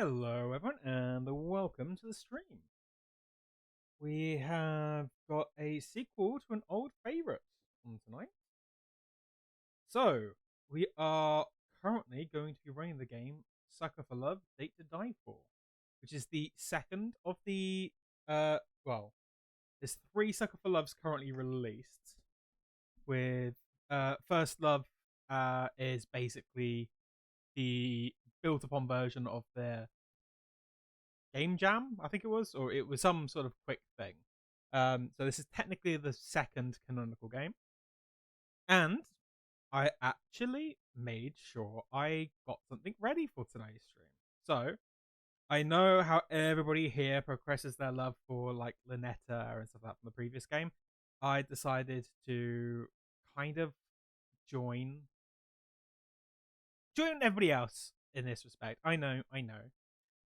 Hello, everyone, and welcome to the stream. We have got a sequel to an old favorite on tonight. So, we are currently going to be running the game Sucker for Love, Date to Die For, which is the second of the, well, there's 3 Sucker for Loves currently released, with First Love is basically the built upon version of their game jam, I think it was, or it was some sort of quick thing. So this is technically the second canonical game, and I actually made sure I got something ready for today's stream. So I know how everybody here progresses their love for like Lynetta and stuff like that from the previous game. I decided to kind of join everybody else in this respect. I know.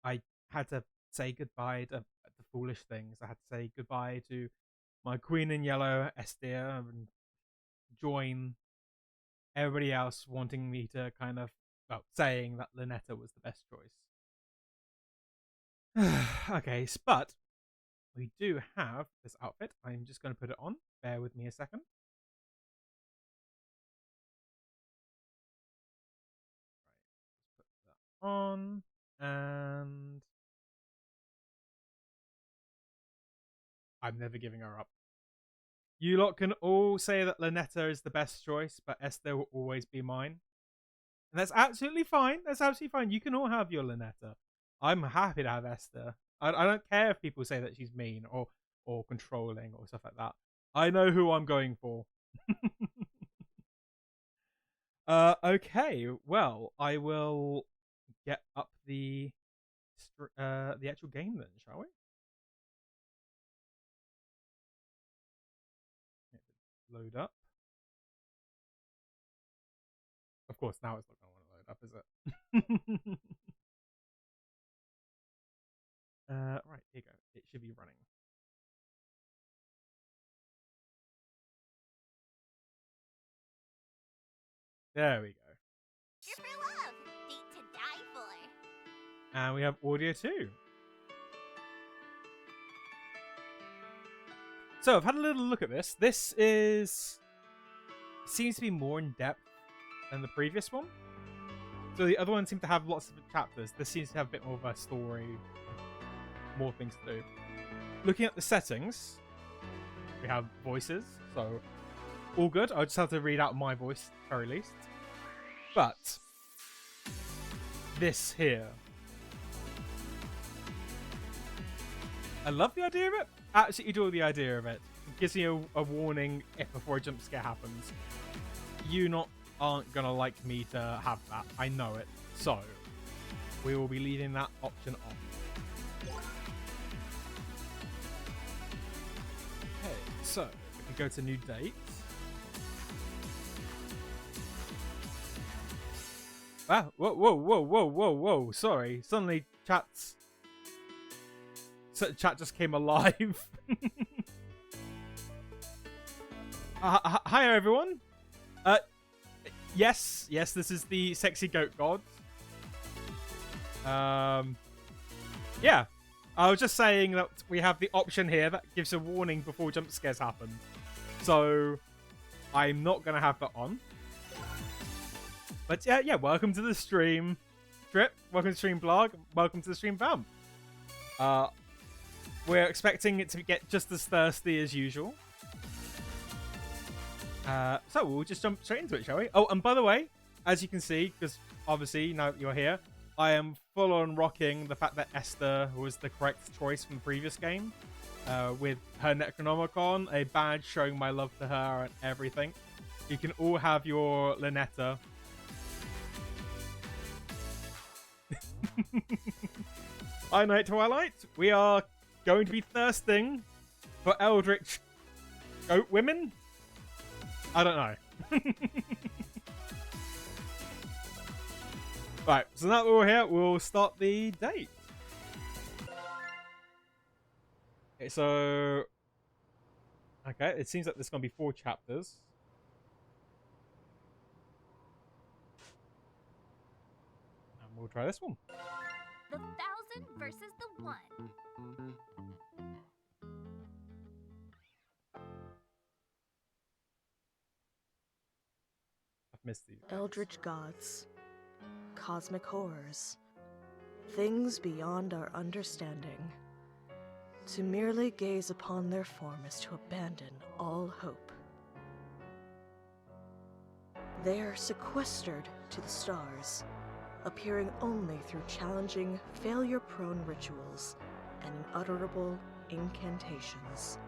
I had to say goodbye to the foolish things. I had to say goodbye to my queen in yellow, Estia, and join everybody else wanting me to kind of, well, saying that Lynetta was the best choice. Okay, but we do have this outfit. I'm just going to put it on. Bear with me a second. Right, let's put that on. And I'm never giving her up. You lot can all say that Lynetta is the best choice, but Esther will always be mine. And that's absolutely fine. That's absolutely fine. You can all have your Lynetta. I'm happy to have Esther. I don't care if people say that she's mean or controlling or stuff like that. I know who I'm going for. Okay. Well, I will get up the actual game then, shall we? Load up. Of course, now it's not going to want to load up, is it? Right, here you go. It should be running. There we go. For love, date to die for. And we have audio too. So I've had a little look at this. This seems to be more in depth than the previous one. So the other one seemed to have lots of chapters. This seems to have a bit more of a story, more things to do. Looking at the settings, we have voices, so all good. I just have to read out my voice at the very least. But this here, I love the idea of it. Absolutely adore the idea of it. It gives you a warning if before a jump scare happens. You aren't gonna like me to have that. I know it. So we will be leaving that option on. Okay, so we can go to new dates. Wow, whoa. Sorry. Suddenly chat just came alive. Hi everyone. Yes, this is the sexy goat god. Yeah. I was just saying that we have the option here that gives a warning before jump scares happen. So I'm not gonna have that on. But yeah, welcome to the stream Trip. Welcome to the stream blog. Welcome to the stream vamp. We're expecting it to get just as thirsty as usual. So we'll just jump straight into it, shall we? Oh, and by the way, as you can see, because obviously now that you're here, I am full on rocking the fact that Esther was the correct choice from the previous game. With her Necronomicon, a badge showing my love to her and everything. You can all have your Lynetta. Hi, Night Twilight. We are going to be thirsting for eldritch goat women. I don't know. Right, so now that we're here, we'll start the date. Okay, so... Okay, it seems like there's going to be 4 chapters. And we'll try this one. The one. I've missed these. Eldritch gods, cosmic horrors, things beyond our understanding. To merely gaze upon their form is to abandon all hope. They are sequestered to the stars, appearing only through challenging, failure-prone rituals and unutterable incantations.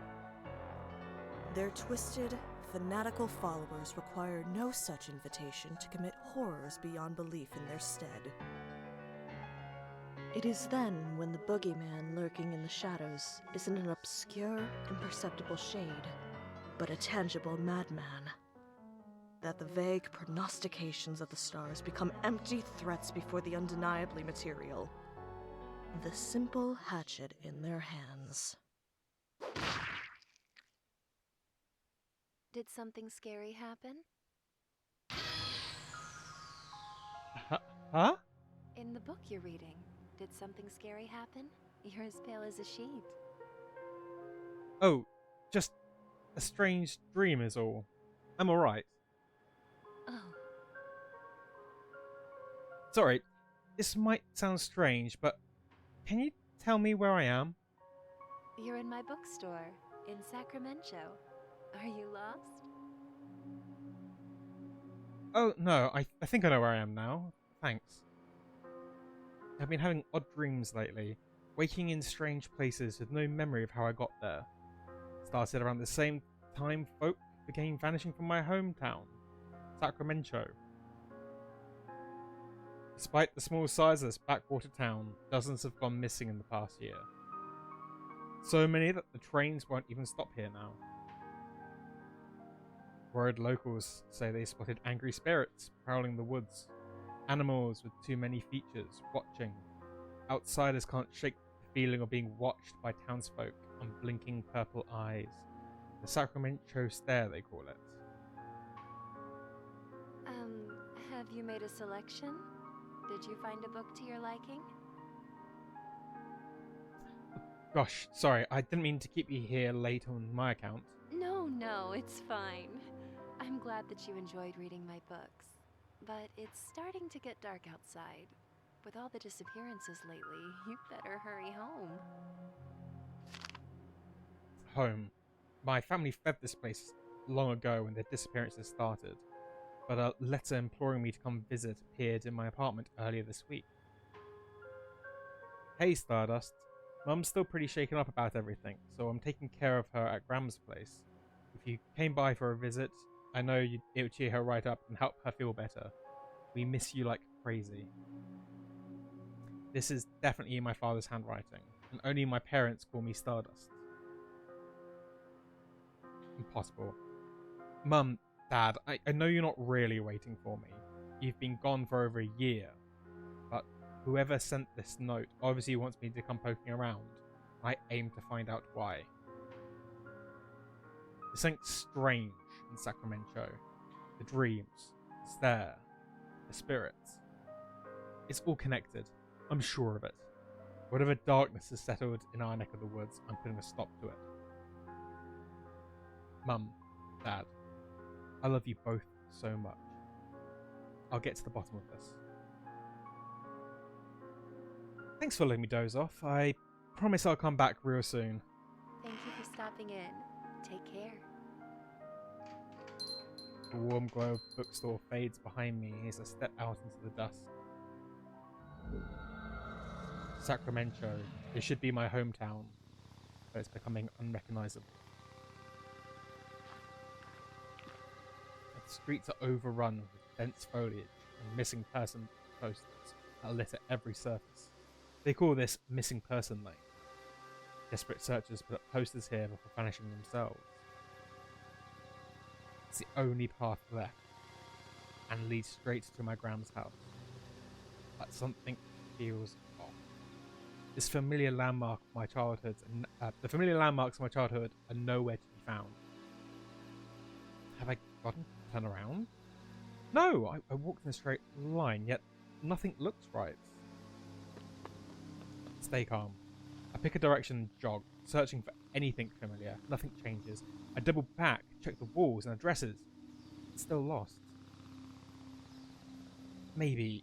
Their twisted, fanatical followers require no such invitation to commit horrors beyond belief in their stead. It is then when the boogeyman lurking in the shadows isn't an obscure, imperceptible shade, but a tangible madman, that the vague prognostications of the stars become empty threats before the undeniably material. The simple hatchet in their hands. Did something scary happen? Huh? In the book you're reading, did something scary happen? You're as pale as a sheet. Oh, just a strange dream is all. I'm alright. Oh, Sorry, this might sound strange, but can you tell me where I am? you're in my bookstore in Sacramento. Are you lost? Oh, no, I think I know where I am now. Thanks. I've been having odd dreams lately, waking in strange places with no memory of how I got there. Started around the same time folk began vanishing from my hometown, Sacramento. Despite the small size of this backwater town, dozens have gone missing in the past year. So many that the trains won't even stop here now. Worried locals say they spotted angry spirits prowling the woods. Animals with too many features, watching. Outsiders can't shake the feeling of being watched by townsfolk, unblinking purple eyes. The Sacramento stare, they call it. Have you made a selection? Did you find a book to your liking? Gosh, sorry, I didn't mean to keep you here late on my account. No, it's fine. I'm glad that you enjoyed reading my books. But it's starting to get dark outside. With all the disappearances lately, you better hurry home. Home. My family fled this place long ago when their disappearances started, but a letter imploring me to come visit appeared in my apartment earlier this week. Hey Stardust, Mum's still pretty shaken up about everything, so I'm taking care of her at Gram's place. If you came by for a visit, I know it would cheer her right up and help her feel better. We miss you like crazy. This is definitely in my father's handwriting, and only my parents call me Stardust. Impossible. Mum, Dad, I know you're not really waiting for me. You've been gone for over a year. But whoever sent this note obviously wants me to come poking around. I aim to find out why. There's something strange in Sacramento. The dreams, the stare, the spirits. It's all connected. I'm sure of it. Whatever darkness has settled in our neck of the woods, I'm putting a stop to it. Mum, Dad, I love you both so much. I'll get to the bottom of this. Thanks for letting me doze off. I promise I'll come back real soon. Thank you for stopping in. Take care. The warm glow of the bookstore fades behind me as I step out into the dusk. Sacramento. It should be my hometown, but it's becoming unrecognizable. The streets are overrun with dense foliage and missing person posters that litter every surface. They call this missing person lane. Desperate searchers put up posters here before vanishing themselves. It's the only path left, and leads straight to my Gram's house. But something feels off. This familiar landmark of my childhood, the familiar landmarks of my childhood are nowhere to be found. Have I gotten to turn around? No, I walked in a straight line, yet nothing looks right. Stay calm. pick a direction and jog, searching for anything familiar. Nothing changes. I double back, check the walls and addresses. Still lost. Maybe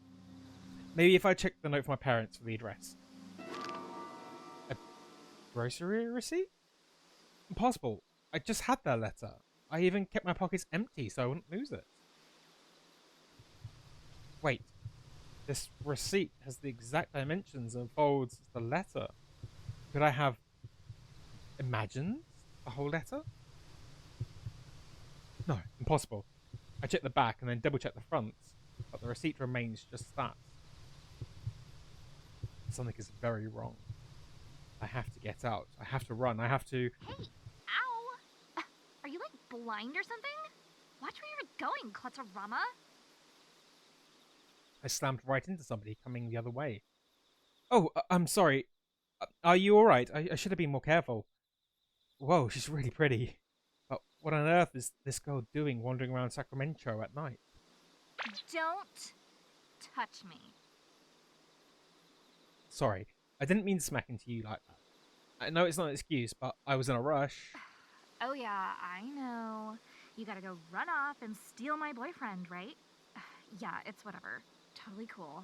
if I check the note from my parents for the address. A grocery receipt? Impossible. I just had their letter. I even kept my pockets empty so I wouldn't lose it. Wait. This receipt has the exact dimensions and folds as the letter. Could I have imagined a whole letter? No, impossible. I check the back and then double check the front, but the receipt remains just that. Something is very wrong. I have to get out. I have to run. I have to... Hey, ow! Are you like blind or something? Watch where you're going, Clutterama. I slammed right into somebody coming the other way. Oh, I'm sorry. Are you alright? I should have been more careful. Whoa, she's really pretty. But what on earth is this girl doing wandering around Sacramento at night? Don't touch me. Sorry, I didn't mean to smack into you like that. I know it's not an excuse, but I was in a rush. Oh yeah, I know. You gotta go run off and steal my boyfriend, right? Yeah, it's whatever. Totally cool.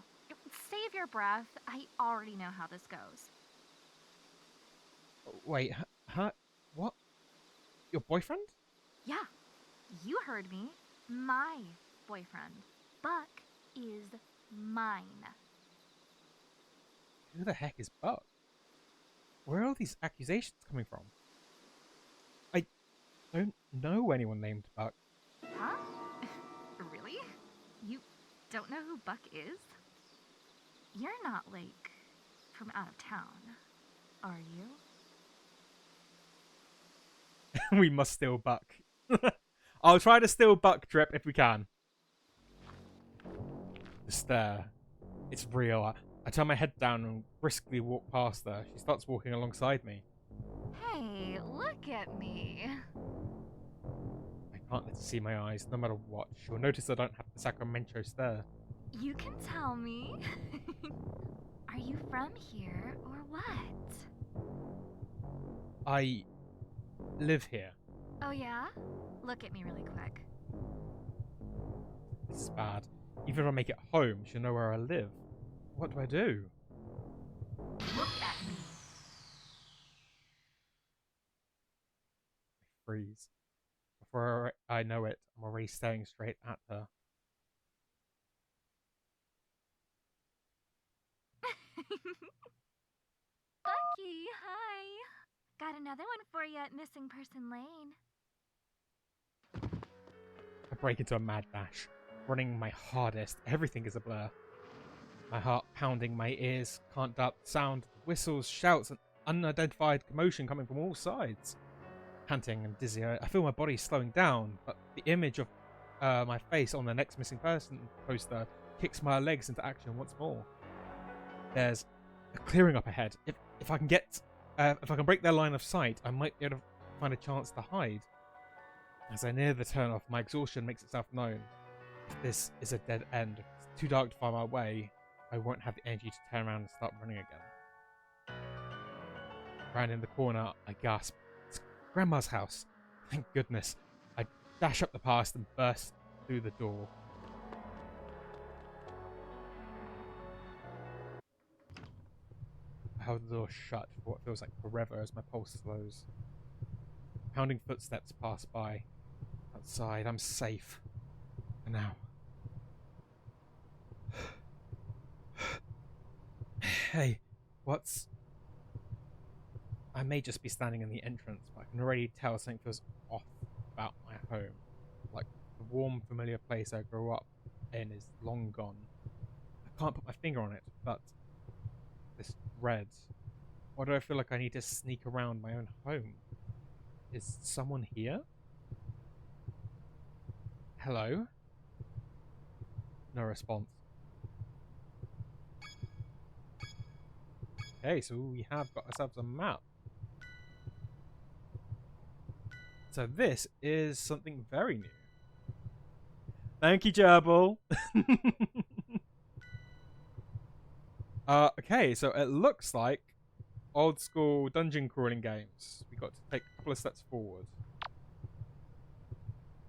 Save your breath. I already know how this goes. Wait, huh? What? Your boyfriend? Yeah, you heard me. My boyfriend. Buck is mine. Who the heck is Buck? Where are all these accusations coming from? I don't know anyone named Buck. Huh? Really? You don't know who Buck is? You're not, like, from out of town, are you? We must steal Buck. I'll try to steal Buck Drip if we can. The stare. It's real. I turn my head down and briskly walk past her. She starts walking alongside me. Hey, look at me. I can't let her see my eyes, no matter what. She'll notice I don't have the Sacramento stare. You can tell me. Are you from here or what? I live here. Oh yeah? Look at me really quick. This is bad. Even if I make it home, she'll know where I live. What do I do? Look at me. I freeze. Before I know it, I'm already staring straight at her. Bucky, hi. Got another one for you at Missing Person Lane. I break into a mad dash, running my hardest. Everything is a blur. My heart pounding, my ears can't doubt the sound, whistles, shouts, and unidentified commotion coming from all sides. Panting and dizzy, I feel my body slowing down, but the image of my face on the next missing person poster kicks my legs into action once more. There's a clearing up ahead. If I can break their line of sight, I might be able to find a chance to hide. As I near the turnoff, my exhaustion makes itself known. If this is a dead end, if it's too dark to find my way, I won't have the energy to turn around and start running again. Rounding the corner, I gasp. It's Grandma's house. Thank goodness. I dash up the path and burst through the door. I hold the door shut for what feels like forever as my pulse slows. Pounding footsteps pass by. Outside, I'm safe. For now. Hey, what's... I may just be standing in the entrance, but I can already tell something feels off about my home. Like the warm, familiar place I grew up in is long gone. I can't put my finger on it, but this red. Why do I feel like I need to sneak around my own home? Is someone here? Hello? No response. Okay, so we have got ourselves a map. So this is something very new. Thank you, Gerbil. Okay, so it looks like old school dungeon crawling games, we got to take a couple of steps forward.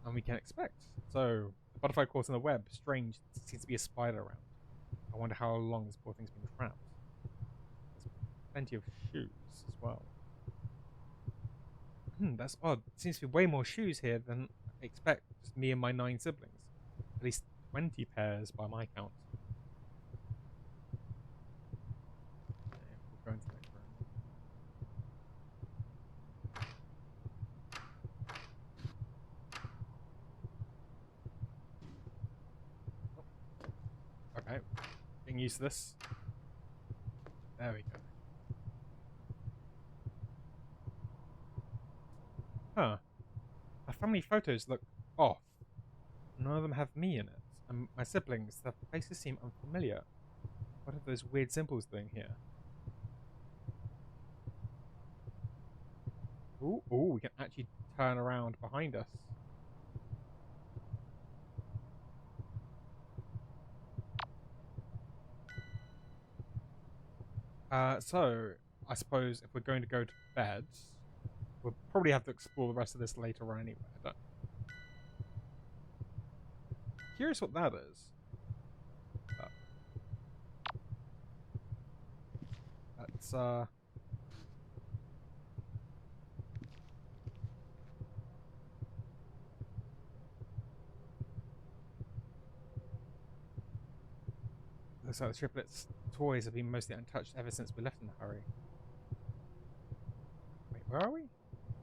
And we can expect. So, the butterfly caught in the web, strange, seems to be a spider around. I wonder how long this poor thing's been trapped. There's plenty of shoes as well. That's odd. Seems to be way more shoes here than I expect. Just me and my 9 siblings. At least 20 pairs by my count. Okay, we'll go into the next room. Okay, getting used to this. There we go. Huh. My family photos look off. None of them have me in it. And my siblings, their faces seem unfamiliar. What are those weird symbols doing here? Ooh, we can actually turn around behind us. So, I suppose if we're going to go to bed, we'll probably have to explore the rest of this later on anyway. I don't... Curious what that is. That's, looks like the triplets' toys have been mostly untouched ever since we left in a hurry. Wait, where are we?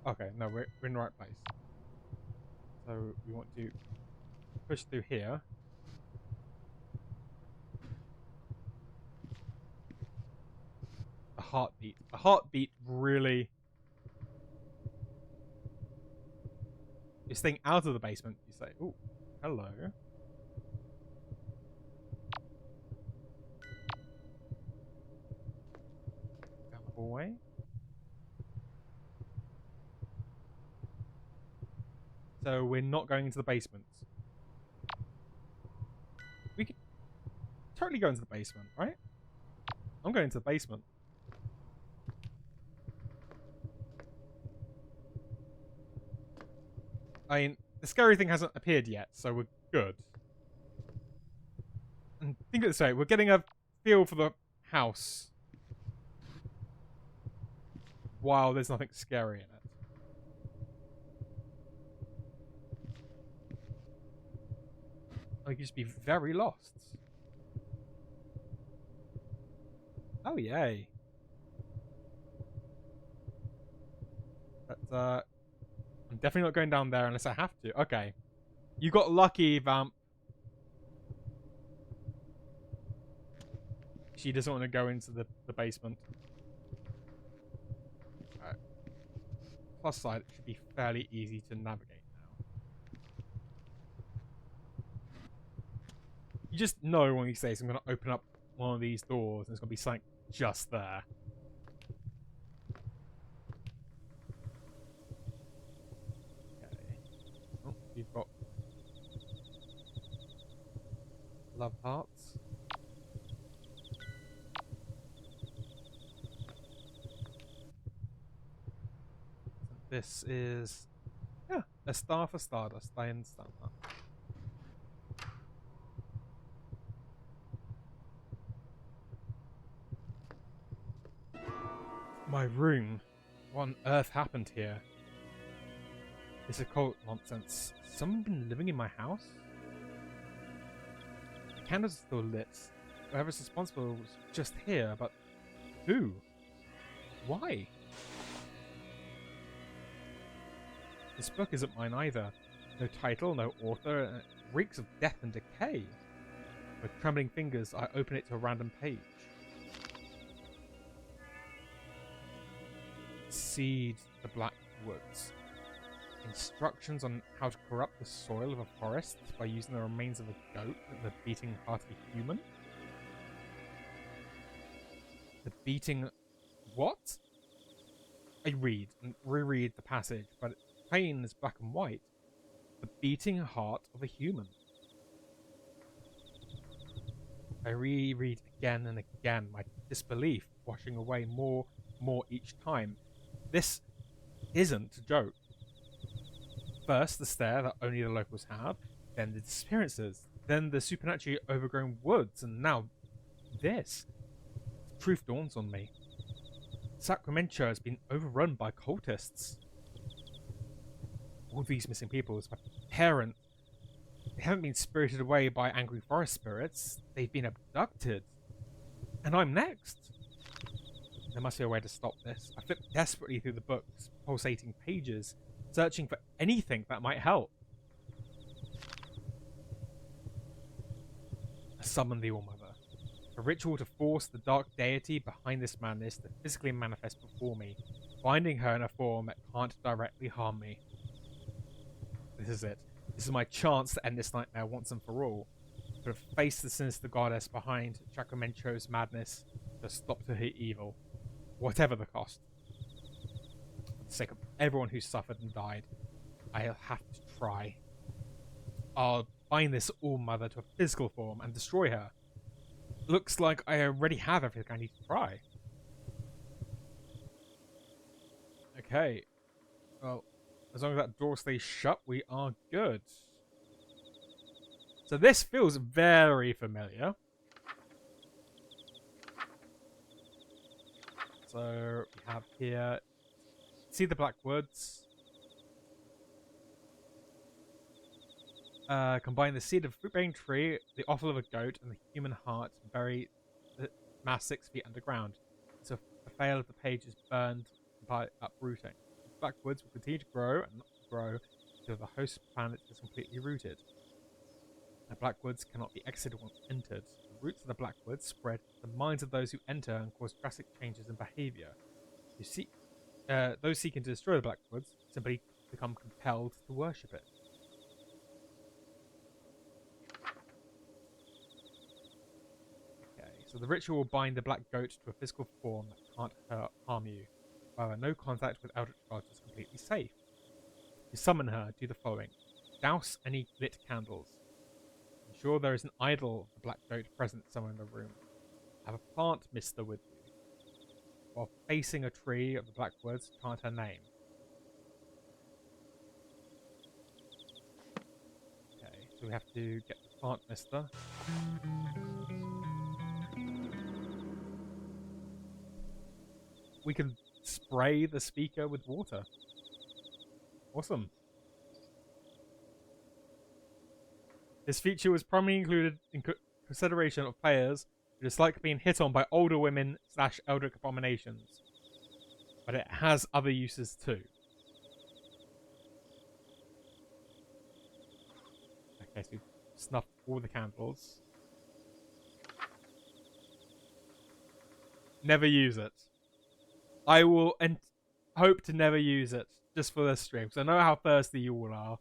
Okay, no, we're in the right place. So we want to push through here. The heartbeat. The heartbeat really is staying out of the basement, you say. Ooh, hello. Down the hallway. So we're not going into the basement. We could totally go into the basement, right? I'm going into the basement. I mean, the scary thing hasn't appeared yet, so we're good. And think of it this way, we're getting a feel for the house while there's nothing scary in it. I could just be very lost. Oh, yay. But, I'm definitely not going down there unless I have to. Okay. You got lucky, Vamp. She doesn't want to go into the basement. Right. Plus side, it should be fairly easy to navigate now. You just know when you say, so I'm going to open up one of these doors and there's going to be something just there. Okay. Oh, you've got love hearts. This is, yeah, a star for Stardust. I understand that. My room. What on earth happened here? This occult nonsense. Someone been living in my house? The candles are still lit. Whoever's responsible was just here, but who? Why? This book isn't mine either. No title, no author, and it reeks of death and decay. With trembling fingers, I open it to a random page. Seed the Black Woods. Instructions on how to corrupt the soil of a forest by using the remains of a goat and the beating heart of a human. The beating... What? I read and reread the passage, but it's plain as black and white. The beating heart of a human. I reread again and again, my disbelief washing away more each time. This isn't a joke. First, the stare that only the locals have, then the disappearances, then the supernaturally overgrown woods, and now this. The truth dawns on me. Sacramento has been overrun by cultists. All these missing people is my parents. They haven't been spirited away by angry forest spirits. They've been abducted. And I'm next. There must be a way to stop this. I flipped desperately through the book's pulsating pages, searching for anything that might help. I summoned the All-Mother. A ritual to force the dark deity behind this madness to physically manifest before me, binding her in a form that can't directly harm me. This is it. This is my chance to end this nightmare once and for all. To face the sinister goddess behind Sacramento's madness, to stop to her evil, whatever the cost. For the sake of everyone who suffered and died, I'll have to try. I'll bind this All-Mother to a physical form and destroy her. Looks like I already have everything I need to try. Okay. Well, as long as that door stays shut, we are good. So this feels very familiar. So we have here, see the Black Woods. Combine the seed of a fruit-bearing tree, the offal of a goat, and the human heart, and bury the mass 6 feet underground. So the fail of the page is burned by uprooting. The Black Woods will continue to grow and grow until the host planet is completely rooted. The Black Woods cannot be exited once entered. The roots of the Black Woods spread to the minds of those who enter and cause drastic changes in behavior. You see, those seeking to destroy the Black Woods simply become compelled to worship it. So the ritual will bind the black goat to a physical form that can't harm you. However, no contact with eldritch gods is completely safe. To summon her, do the following. Douse any lit candles. Ensure there is an idol of the black goat present somewhere in the room. Have a plant mister with you. While facing a tree of the black woods, chant her name. Okay, so we have to get the plant mister. We can spray the speaker with water. Awesome. This feature was primarily included in consideration of players who dislike being hit on by older women / eldritch abominations. But it has other uses too. Okay, so we snuffed all the candles. Never use it. I will hope to never use it, just for this stream, because I know how thirsty you all are.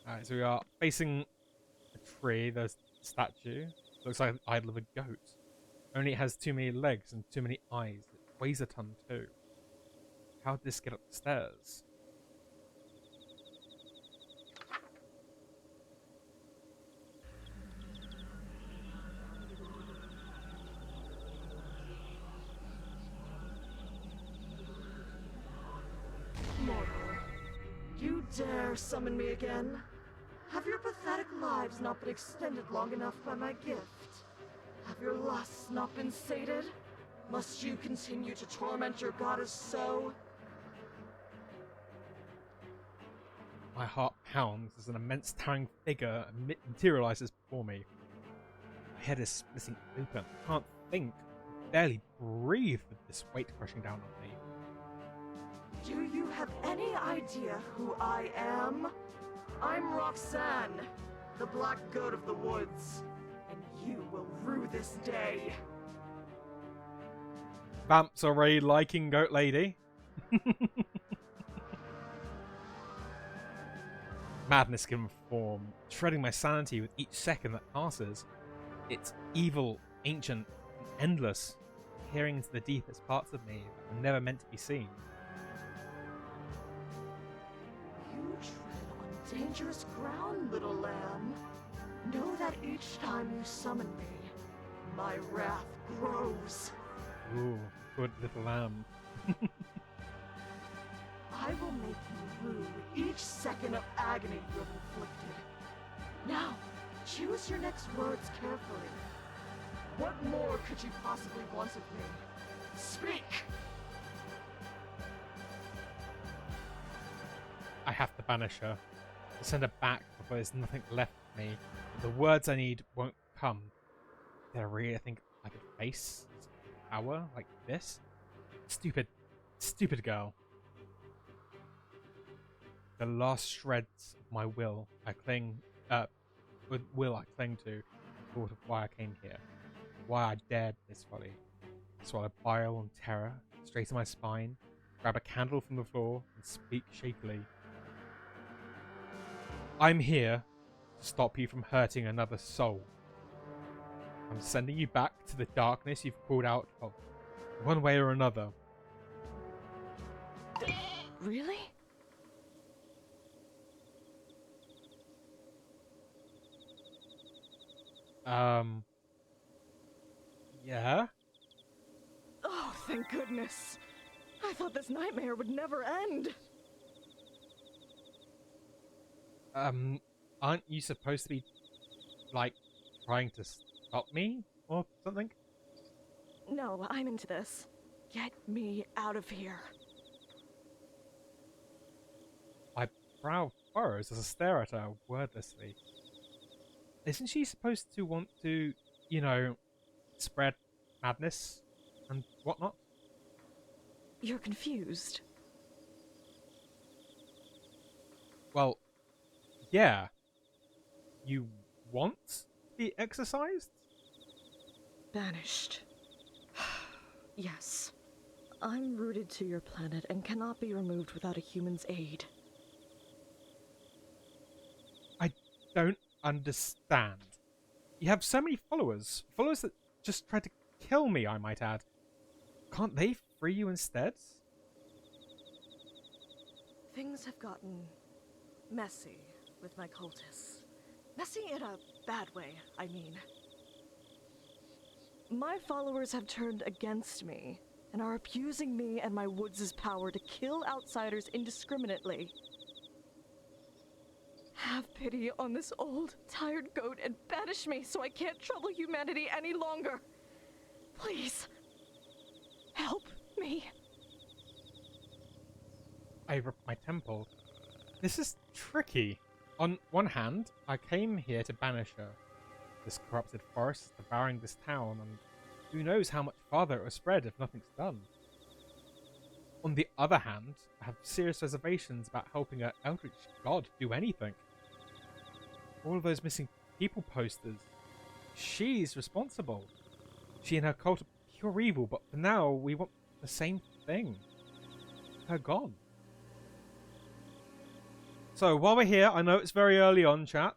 Alright, so we are facing a tree. There's a statue. Looks like an idol of a goat. Only it has too many legs and too many eyes. It weighs a ton too. How'd this get up the stairs? You dare summon me again? Have your pathetic lives not been extended long enough by my gift? Have your lusts not been sated? Must you continue to torment your goddess so? My heart pounds as an immense towering figure materializes before me. My head is splitting open. I can't think. I barely breathe with this weight crushing down on me. Do you have any idea who I am? I'm Roxanne, the Black Goat of the Woods, and you will rue this day. Vamps already liking Goat Lady. Madness given form, shredding my sanity with each second that passes. It's evil, ancient, and endless, peering into the deepest parts of me that were never meant to be seen. You tread on dangerous ground, little lamb. Know that each time you summon me, my wrath grows. Ooh, good little lamb. I will make you rue each second of agony you have inflicted. Now, choose your next words carefully. What more could you possibly want of me? Speak! I have to banish her. To send her back before there's nothing left of me. The words I need won't come. Did I really think I could face power like this? Stupid, stupid girl. The last shreds of my will I cling to, thought of why I came here. Why I dared this folly. Swallow bile and terror, straighten my spine, grab a candle from the floor, and speak shakily. I'm here to stop you from hurting another soul. I'm sending you back to the darkness you've crawled out of, one way or another. Really? Yeah? Oh, thank goodness. I thought this nightmare would never end. Aren't you supposed to be, like, trying to stop me or something? No, I'm into this. Get me out of here. My brow furrows as I stare at her wordlessly. Isn't she supposed to want to, you know, spread madness and whatnot? You're confused. Well, yeah. You want to be exercised? Banished. Yes. I'm rooted to your planet and cannot be removed without a human's aid. I don't understand. You have so many followers. Followers that just tried to kill me, I might add. Can't they free you instead? Things have gotten messy with my cultists. Messy in a bad way, I mean. My followers have turned against me and are abusing me and my woods' power to kill outsiders indiscriminately. Have pity on this old, tired goat and banish me so I can't trouble humanity any longer. Please, help me. I rip my temple. This is tricky. On one hand, I came here to banish her. This corrupted forest is devouring this town, and who knows how much farther it will spread if nothing's done. On the other hand, I have serious reservations about helping an eldritch god do anything. All of those missing people posters. She's responsible. She and her cult are pure evil, but for now, we want the same thing. Her gone. So, while we're here, I know it's very early on, chat.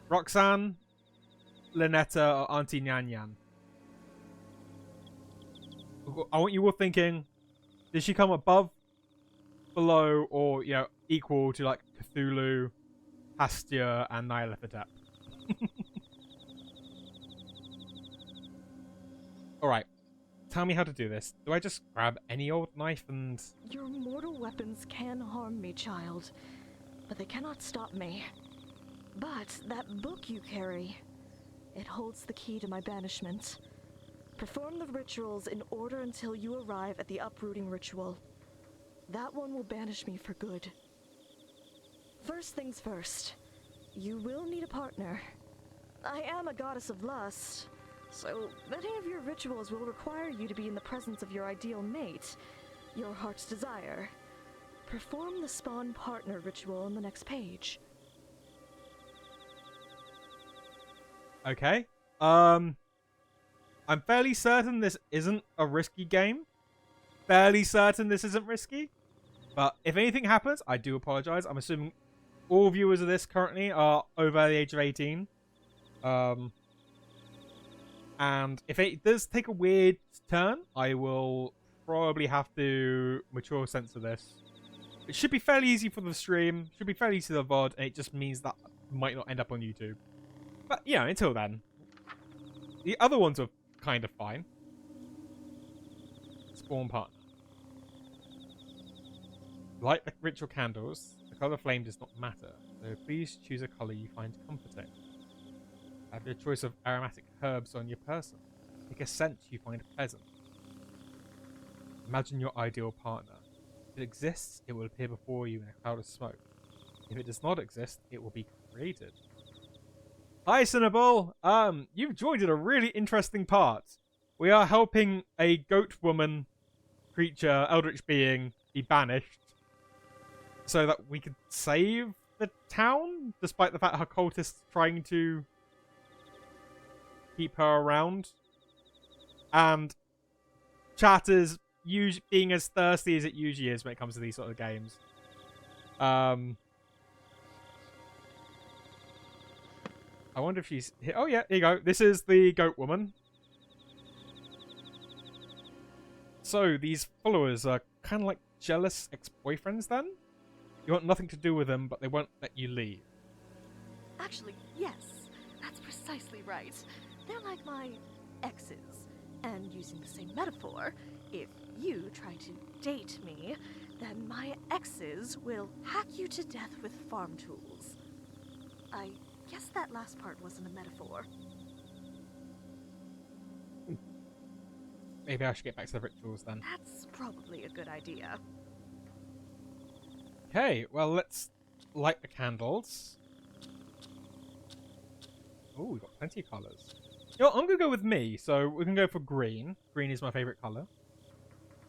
Roxanne, Lynetta, or Auntie Nyan Nyan? I want you all thinking, did she come above, below, or, you know, equal to, like, Cthulhu, Hastia, and Nyarlathotep? Alright. Tell me how to do this. Do I just grab any old knife and... Your mortal weapons can harm me, child, but they cannot stop me. But that book you carry, it holds the key to my banishment. Perform the rituals in order until you arrive at the uprooting ritual. That one will banish me for good. First things first, you will need a partner. I am a goddess of lust, so many of your rituals will require you to be in the presence of your ideal mate, your heart's desire. Perform the spawn partner ritual on the next page. Okay. I'm fairly certain this isn't a risky game. Fairly certain this isn't risky. But if anything happens, I do apologize. I'm assuming all viewers of this currently are over the age of 18. And if it does take a weird turn, I will probably have to mature censor this. It should be fairly easy for the stream. Should be fairly easy to the VOD. And it just means that might not end up on YouTube. But yeah, until then, the other ones are kind of fine. Spawn partner. Light the ritual candles. The color of flame does not matter, so please choose a color you find comforting. Have your choice of aromatic herbs on your person. Pick a scent you find pleasant. Imagine your ideal partner. If it exists, it will appear before you in a cloud of smoke. If it does not exist, it will be created. Hi, Cinnaball! You've joined in a really interesting part. We are helping a goat woman creature, eldritch being, be banished so that we could save the town, despite the fact her cultists trying to keep her around. And chat is being as thirsty as it usually is when it comes to these sort of games. I wonder if she's here. Oh yeah, here you go. This is the goat woman. So these followers are kind of like jealous ex-boyfriends then? You want nothing to do with them, but they won't let you leave. Actually, yes, that's precisely right. They're like my exes. And using the same metaphor, if you try to date me, then my exes will hack you to death with farm tools. I guess that last part wasn't a metaphor. Maybe I should get back to the rituals then. That's probably a good idea. Okay, well, let's light the candles. Oh, we've got plenty of colours. You know what, I'm going to go with me, so we can go for green. Green is my favourite colour.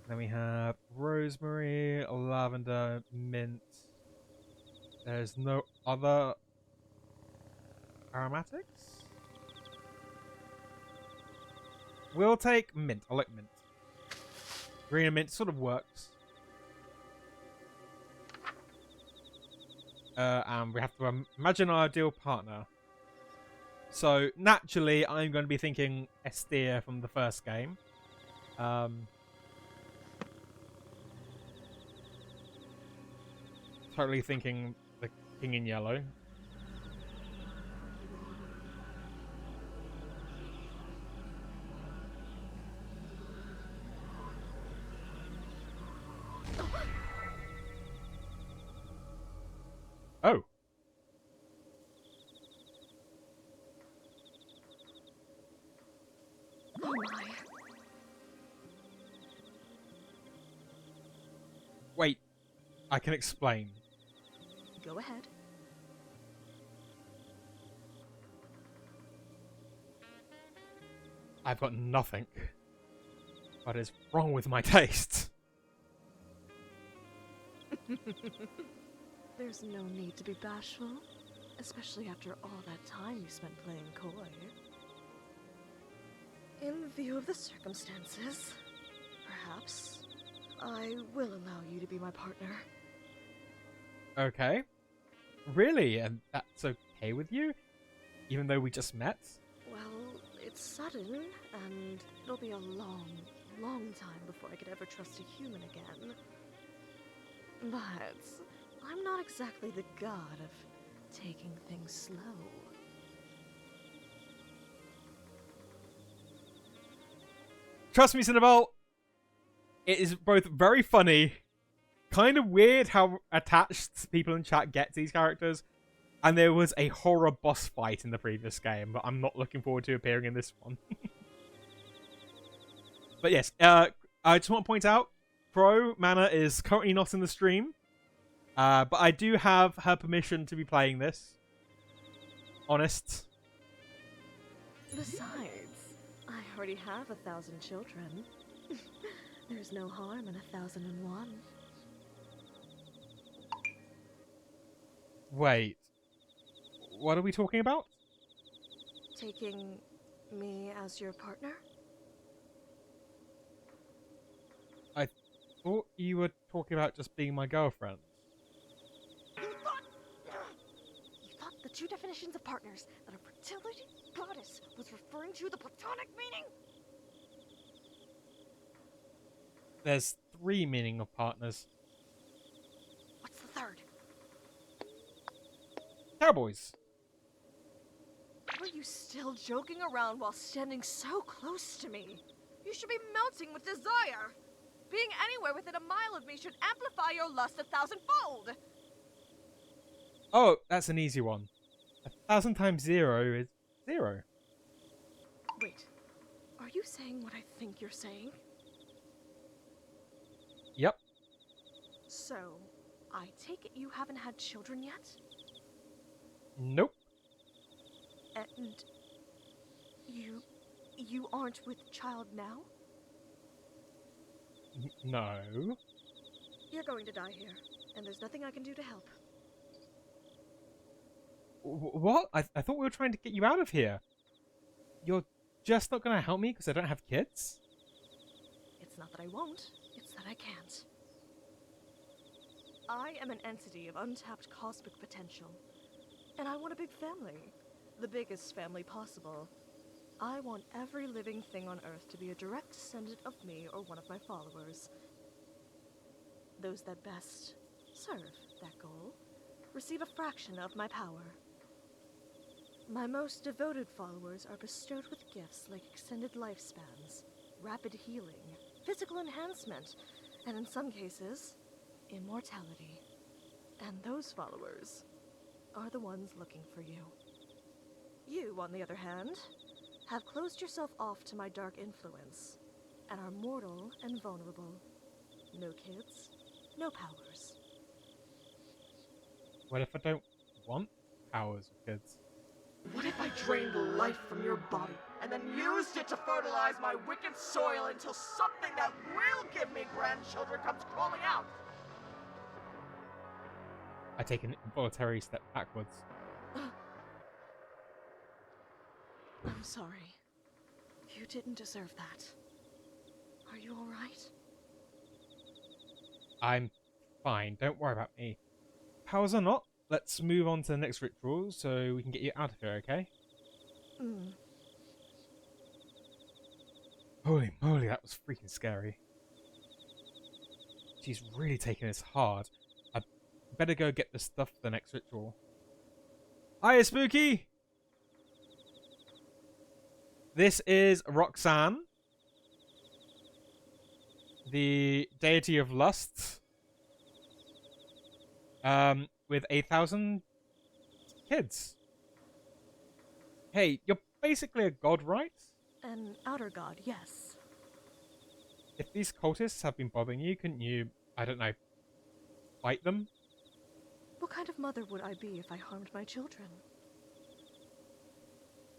Then we have rosemary, lavender, mint. There's no other aromatics? We'll take mint. I like mint. Green and mint sort of works. And we have to imagine our ideal partner. So, naturally, I'm going to be thinking Estia from the first game. Totally thinking the king in yellow. Oh. Oh my. Wait. I can explain. Go ahead. I've got nothing. What is wrong with my taste? There's no need to be bashful, especially after all that time you spent playing coy. In view of the circumstances, perhaps I will allow you to be my partner. Okay. Really? And that's okay with you? Even though we just met? Well, it's sudden, and it'll be a long, long time before I could ever trust a human again. But I'm not exactly the god of taking things slow. Trust me, Cinnabelle, it is both very funny, kind of weird how attached people in chat get to these characters, and there was a horror boss fight in the previous game, but I'm not looking forward to appearing in this one. But yes, I just want to point out, Pro Mana is currently not in the stream, but I do have her permission to be playing this. Honest. Besides, I already have 1,000 children. There's no harm in 1,001. Wait. What are we talking about? Taking me as your partner? I thought you were talking about just being my girlfriend. You thought the two definitions of partners that a fertility goddess was referring to the platonic meaning? There's 3 meaning of partners. What's the third? Cowboys. still joking around while standing so close to me? You should be melting with desire. Being anywhere within a mile of me should amplify your lust 1,000-fold. Oh, that's an easy one. 1,000 times 0 is 0. Wait, are you saying what I think you're saying? Yep. So, I take it you haven't had children yet? Nope. And you aren't with child now? No. You're going to die here, and there's nothing I can do to help. What? I thought we were trying to get you out of here. You're just not going to help me because I don't have kids? It's not that I won't, it's that I can't. I am an entity of untapped cosmic potential, and I want a big family. The biggest family possible. I want every living thing on Earth to be a direct descendant of me or one of my followers. Those that best serve that goal receive a fraction of my power. My most devoted followers are bestowed with gifts like extended lifespans, rapid healing, physical enhancement, and in some cases, immortality. And those followers are the ones looking for you. You, on the other hand, have closed yourself off to my dark influence, and are mortal and vulnerable. No kids, no powers. What if I don't want powers or kids? What if I drained life from your body, and then used it to fertilize my wicked soil until something that will give me grandchildren comes crawling out? I take an involuntary step backwards. I'm sorry. You didn't deserve that. Are you alright? I'm fine. Don't worry about me. Powers or not, let's move on to the next ritual so we can get you out of here, okay? Holy moly, that was freaking scary. She's really taking this hard. I better go get the stuff for the next ritual. Hiya, Spooky! This is Roxanne, the deity of lust, with 1,000 kids. Hey, you're basically a god, right? An outer god, yes. If these cultists have been bothering you, couldn't you, I don't know, fight them? What kind of mother would I be if I harmed my children?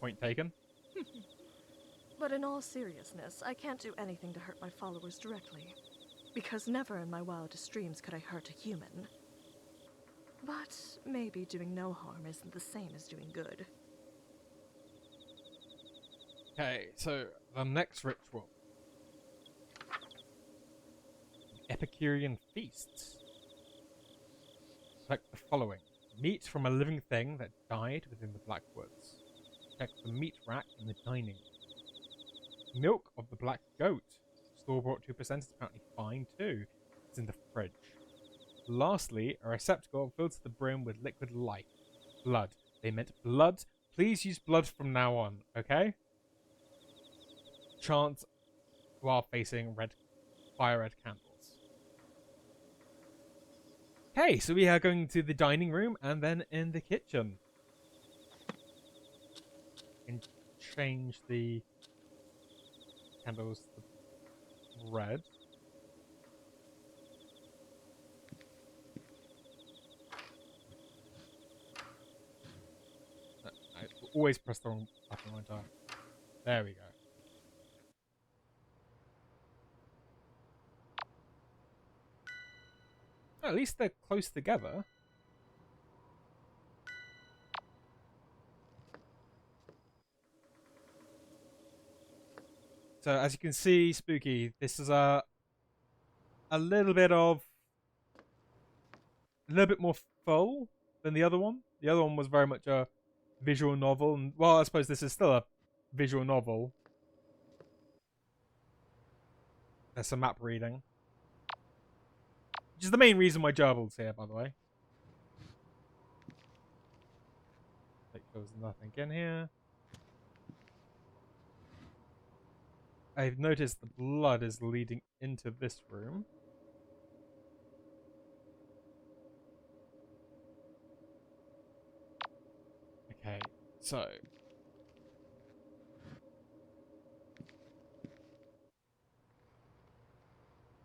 Point taken. But in all seriousness, I can't do anything to hurt my followers directly. Because never in my wildest dreams could I hurt a human. But maybe doing no harm isn't the same as doing good. Okay, so the next ritual. Epicurean feasts. Select the following. Meat from a living thing that died within the Black Woods. Check the meat rack in the dining room. Milk of the black goat. Store-bought 2% is apparently fine too. It's in the fridge. Lastly, a receptacle filled to the brim with liquid life. Blood. They meant blood. Please use blood from now on, okay? Chant while facing fire red candles. Okay, so we are going to the dining room and then in the kitchen. And change the candles to red. I always press the wrong button one time. There we go. At least they're close together. So as you can see, Spooky, this is a little bit more full than the other one. The other one was very much a visual novel, and well, I suppose this is still a visual novel. There's some map reading, which is the main reason why Gerbil's here, by the way. Make sure there's nothing in here. I've noticed the blood is leading into this room. Okay, so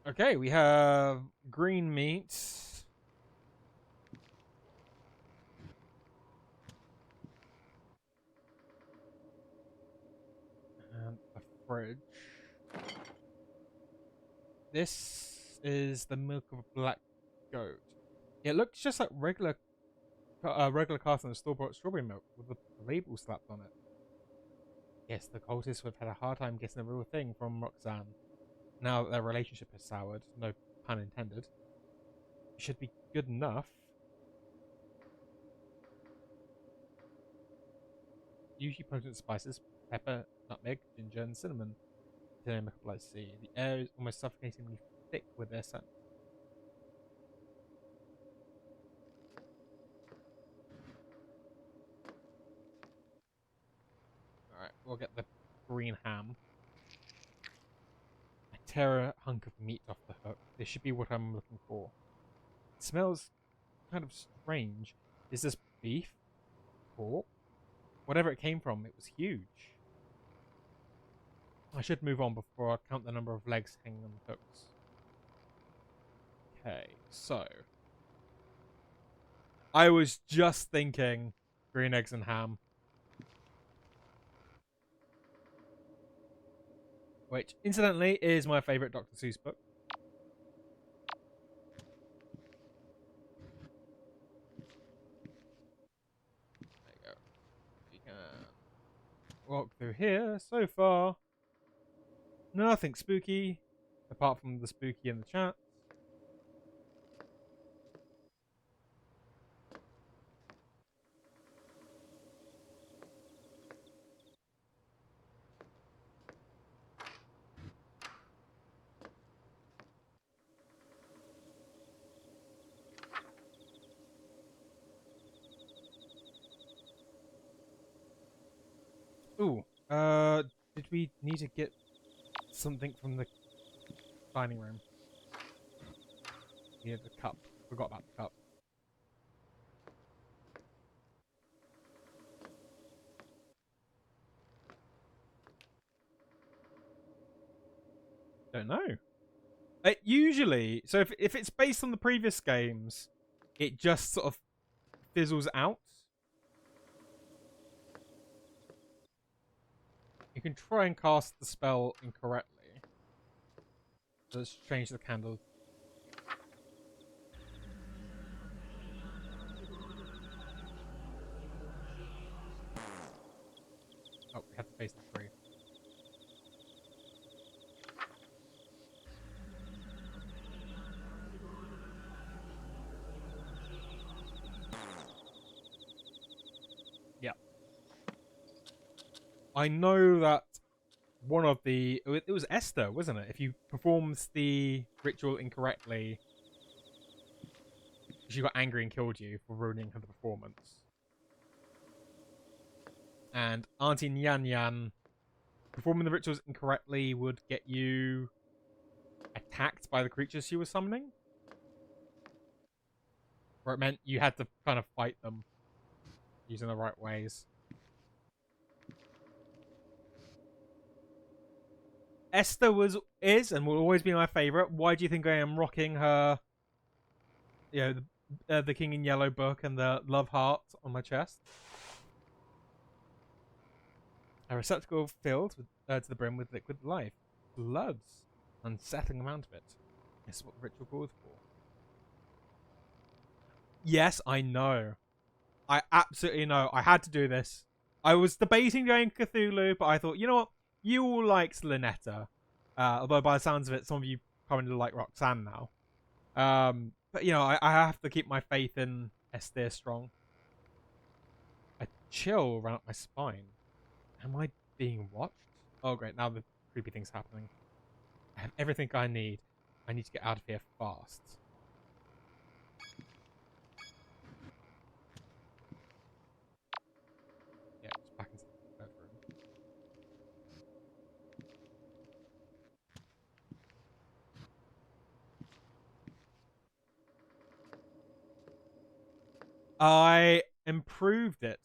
okay, we have green meat and a fridge. This is the milk of a black goat. It looks just like regular carton of store-bought strawberry milk with the label slapped on it. Yes, the cultists have had a hard time getting the real thing from Roxanne. Now that their relationship has soured, no pun intended, it should be good enough. Usually potent spices, pepper, nutmeg, ginger, and cinnamon. To name a couple I see. The air is almost suffocatingly thick with their scent. Alright, we'll get the green ham. I tear a hunk of meat off the hook. This should be what I'm looking for. It smells kind of strange. Is this beef? Pork? Whatever it came from, it was huge. I should move on before I count the number of legs hanging on the hooks. Okay, so I was just thinking green eggs and ham. Which, incidentally, is my favourite Dr. Seuss book. There you go. You can walk through here. So far, nothing spooky, apart from the spooky in the chat. Ooh, did we need to get something from the dining room? Yeah, the cup. Forgot about the cup. Don't know. It usually, so if it's based on the previous games, it just sort of fizzles out. You can try and cast the spell incorrectly. Let's change the candle. Oh, we have to face the tree. Yeah. I know that one of the... It was Esther, wasn't it? If you performed the ritual incorrectly, she got angry and killed you for ruining her performance. And Auntie Nyan Yan, performing the rituals incorrectly would get you attacked by the creatures she was summoning. Or it meant you had to kind of fight them using the right ways. Esther is and will always be my favorite. Why do you think I am rocking her, the King in Yellow book and the love heart on my chest? A receptacle filled with, to the brim with liquid life. Bloods. An unsettling amount of it. This is what the ritual calls for. Yes, I know. I absolutely know. I had to do this. I was debating going Cthulhu, but I thought, you know what? You all liked Lynetta. Although by the sounds of it, some of you probably like Roxanne now. But, I have to keep my faith in Esther strong. A chill ran up my spine. Am I being watched? Oh, great. Now the creepy thing's happening. I have everything I need. I need to get out of here fast. Yeah, just back into the bedroom. I improved it.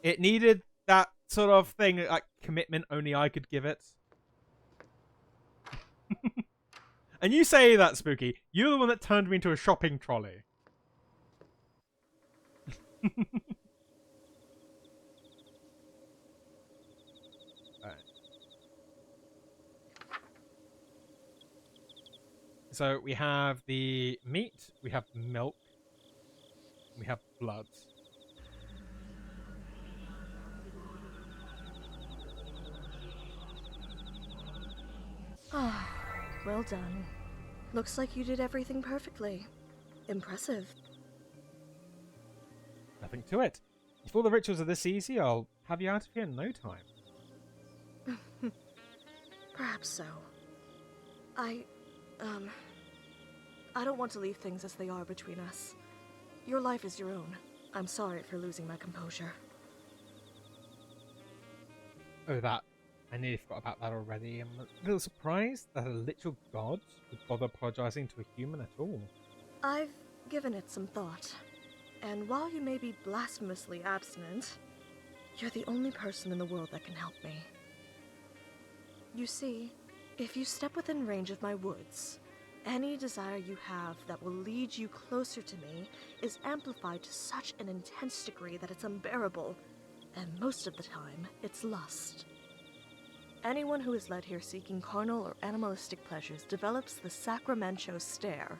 It needed that sort of thing, like commitment only I could give it. And you say that, Spooky. You're the one that turned me into a shopping trolley. Right. So we have the meat, we have milk, we have blood. Ah, well done. Looks like you did everything perfectly. Impressive. Nothing to it. If all the rituals are this easy, I'll have you out of here in no time. Perhaps so. I don't want to leave things as they are between us. Your life is your own. I'm sorry for losing my composure. Oh, that. I nearly forgot about that already. I'm a little surprised that a literal god would bother apologizing to a human at all. I've given it some thought. And while you may be blasphemously abstinent, you're the only person in the world that can help me. You see, if you step within range of my woods, any desire you have that will lead you closer to me is amplified to such an intense degree that it's unbearable, and most of the time, it's lust. Anyone who is led here seeking carnal or animalistic pleasures develops the Sacramento stare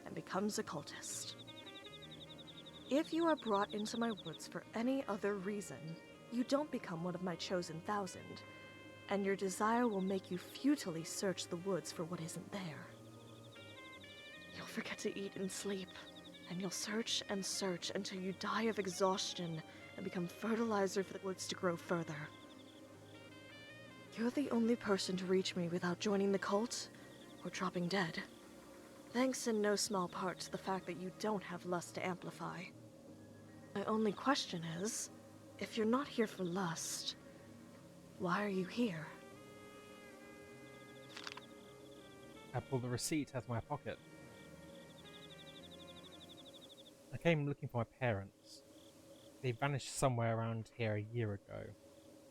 and becomes a cultist. If you are brought into my woods for any other reason, you don't become one of my chosen 1,000, and your desire will make you futilely search the woods for what isn't there. You'll forget to eat and sleep, and you'll search and search until you die of exhaustion and become fertilizer for the woods to grow further. You're the only person to reach me without joining the cult or dropping dead. Thanks in no small part to the fact that you don't have lust to amplify. My only question is, if you're not here for lust, why are you here? I pull the receipt out of my pocket. I came looking for my parents. They vanished somewhere around here a year ago.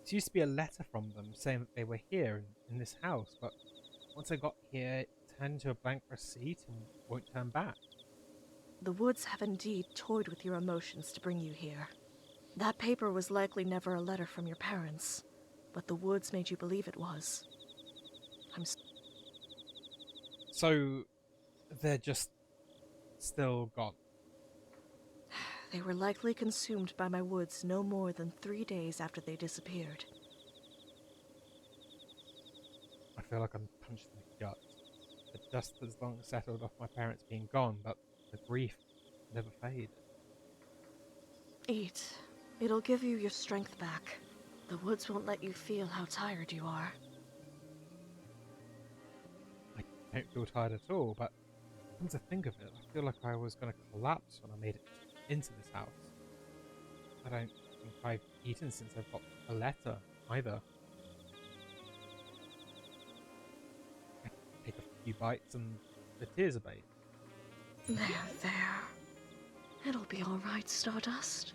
There used to be a letter from them saying that they were here in this house, but once I got here, it turned into a blank receipt and won't turn back. The woods have indeed toyed with your emotions to bring you here. That paper was likely never a letter from your parents, but the woods made you believe it was. So, they're just still gone. They were likely consumed by my woods no more than 3 days after they disappeared. I feel like I'm punched in the gut. The dust has long settled off my parents being gone, but the grief never faded. Eat. It'll give you your strength back. The woods won't let you feel how tired you are. I don't feel tired at all, but come to think of it, I feel like I was going to collapse when I made it into this house. I don't think I've eaten since I've got a letter, either. I take a few bites and the tears abate. There. It'll be all right, Stardust.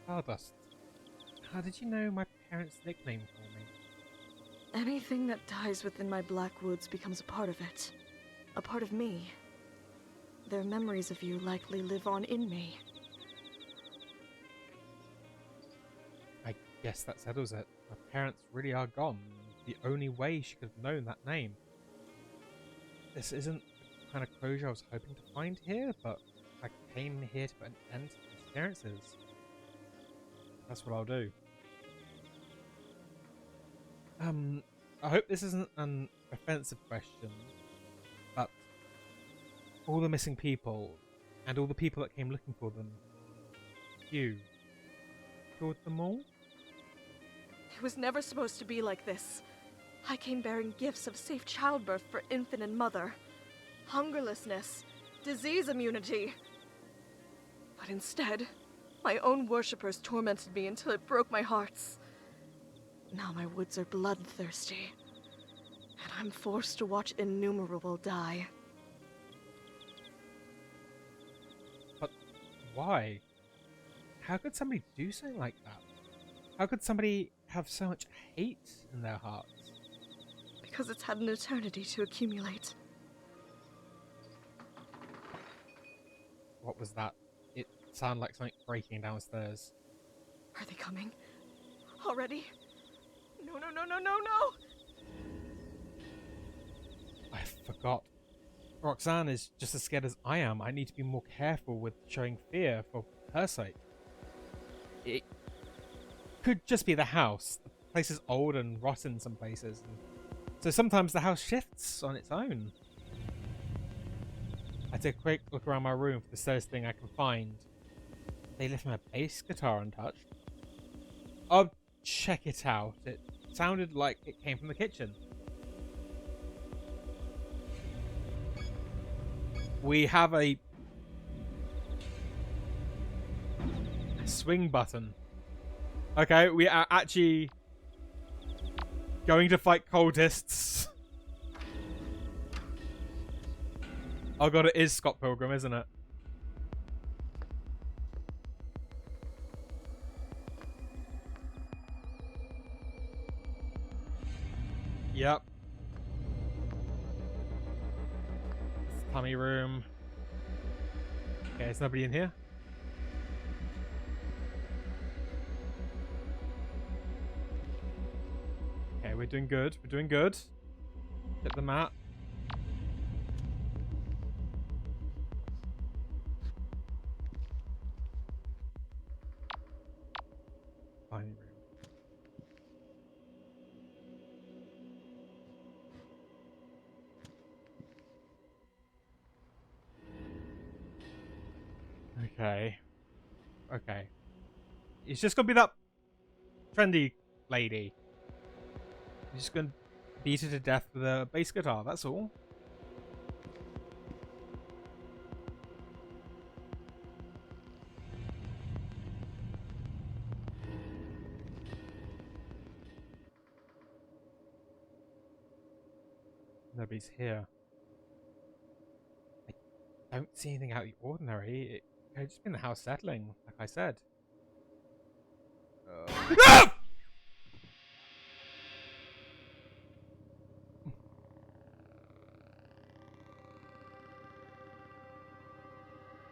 Stardust. How did you know my parents' nickname for me? Anything that dies within my black woods becomes a part of it. A part of me. Their memories of you likely live on in me. I guess that settles it. My parents really are gone. The only way she could have known that name. This isn't the kind of closure I was hoping to find here, but I came here to put an end to these appearances. That's what I'll do. I hope this isn't an offensive question, but all the missing people, and all the people that came looking for them, you killed them all? It was never supposed to be like this. I came bearing gifts of safe childbirth for infant and mother, hungerlessness, disease immunity. But instead, my own worshippers tormented me until it broke my hearts. Now my woods are bloodthirsty. And I'm forced to watch innumerable die. But why? How could somebody do something like that? How could somebody have so much hate in their hearts? Because it's had an eternity to accumulate. What was that? It sounded like something breaking downstairs. Are they coming? Already? No, no, no, no, no, no! I forgot. Roxanne is just as scared as I am. I need to be more careful with showing fear for her sake. It could just be the house. The place is old and rotten in some places. So sometimes the house shifts on its own. I take a quick look around my room for the slowest thing I can find. They left my bass guitar untouched. I'll check it out. It sounded like it came from the kitchen. We have a swing button. Okay, we are actually going to fight cultists. Oh god, it is Scott Pilgrim, isn't it? Yep. It's the tummy room. Okay, there's nobody in here. Okay, we're doing good. We're doing good. Get the mat. Dining room. Okay. Okay. It's just gonna be that trendy lady. You're just gonna beat her to death with a bass guitar, that's all. Nobody's here. I don't see anything out of the ordinary. It could just been the house settling, like I said. Ah!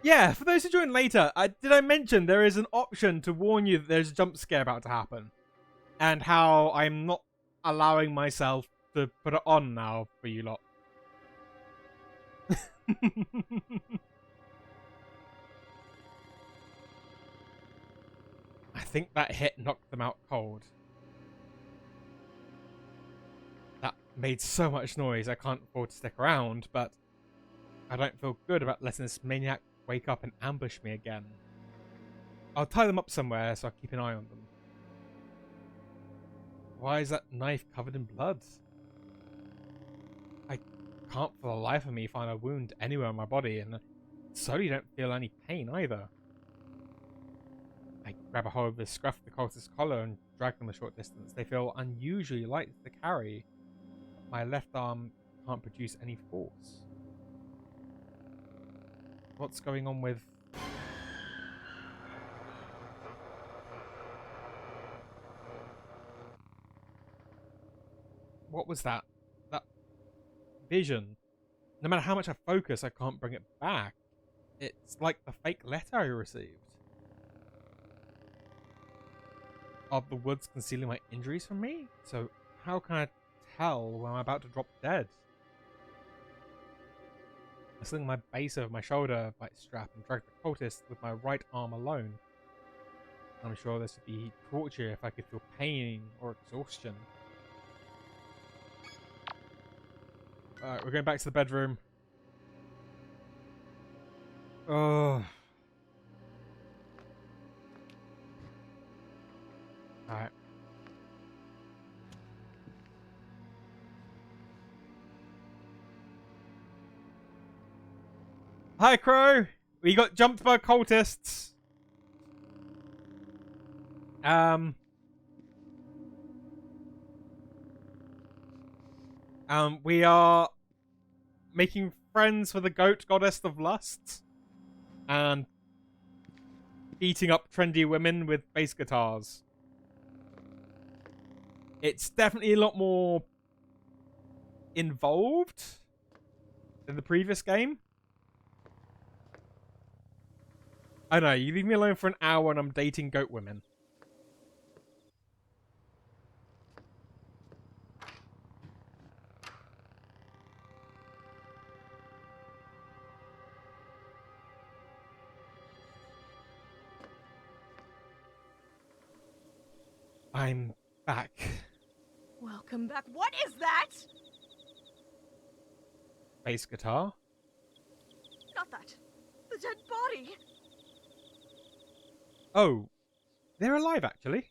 Yeah, for those who join later, did I mention there is an option to warn you that there's a jump scare about to happen? And how I'm not allowing myself to put it on now for you lot. I think that hit knocked them out cold. That made so much noise I can't afford to stick around, but I don't feel good about letting this maniac wake up and ambush me again. I'll tie them up somewhere so I'll keep an eye on them. Why is that knife covered in blood? I can't for the life of me find a wound anywhere on my body, and I certainly don't feel any pain either. I grab a hold of the scruff of the cultist's collar and drag them a short distance. They feel unusually light to carry. My left arm can't produce any force. What's going on with... What was that? That vision. No matter how much I focus, I can't bring it back. It's like the fake letter I received. Are the woods concealing my injuries from me? So how can I tell when I'm about to drop dead? I sling my base over my shoulder by its strap and drag the cultist with my right arm alone. I'm sure this would be torture if I could feel pain or exhaustion. Alright, we're going back to the bedroom. Oh. Alright. Hi, Crow! We got jumped by cultists. And We are making friends with the goat goddess of lust and beating up trendy women with bass guitars. It's definitely a lot more involved than the previous game. I know, you leave me alone for an hour and I'm dating goat women. I'm back. Welcome back. What is that? Bass guitar? Not that. The dead body. Oh, they're alive actually.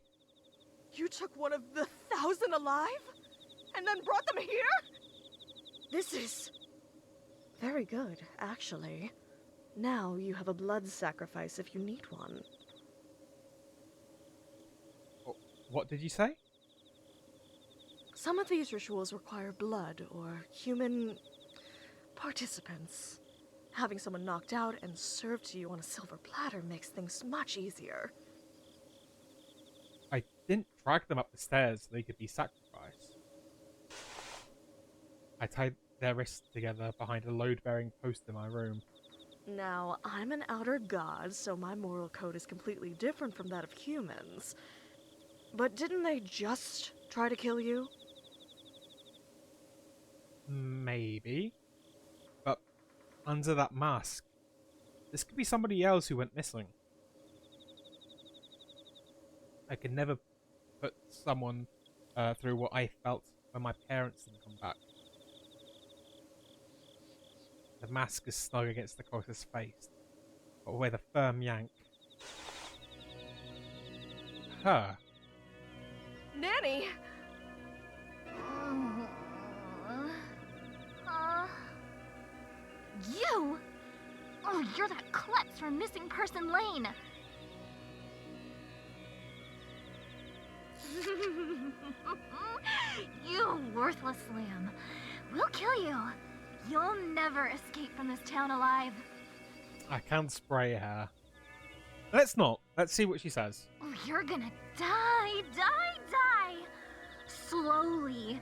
You took one of the 1,000 alive? And then brought them here? This is very good, actually. Now you have a blood sacrifice if you need one. What did you say? Some of these rituals require blood or human participants. Having someone knocked out and served to you on a silver platter makes things much easier. I didn't drag them up the stairs so they could be sacrificed. I tied their wrists together behind a load-bearing post in my room. Now, I'm an outer god, so my moral code is completely different from that of humans. But didn't they just try to kill you? Maybe. But under that mask, this could be somebody else who went missing. I could never put someone through what I felt when my parents didn't come back. The mask is snug against the closest face, but with a firm yank. Her. Nanny! You? Oh, you're that klutz from Missing Person Lane. You worthless lamb. We'll kill you. You'll never escape from this town alive. I can spray her. Let's not. Let's see what she says. Oh, you're gonna die. Slowly.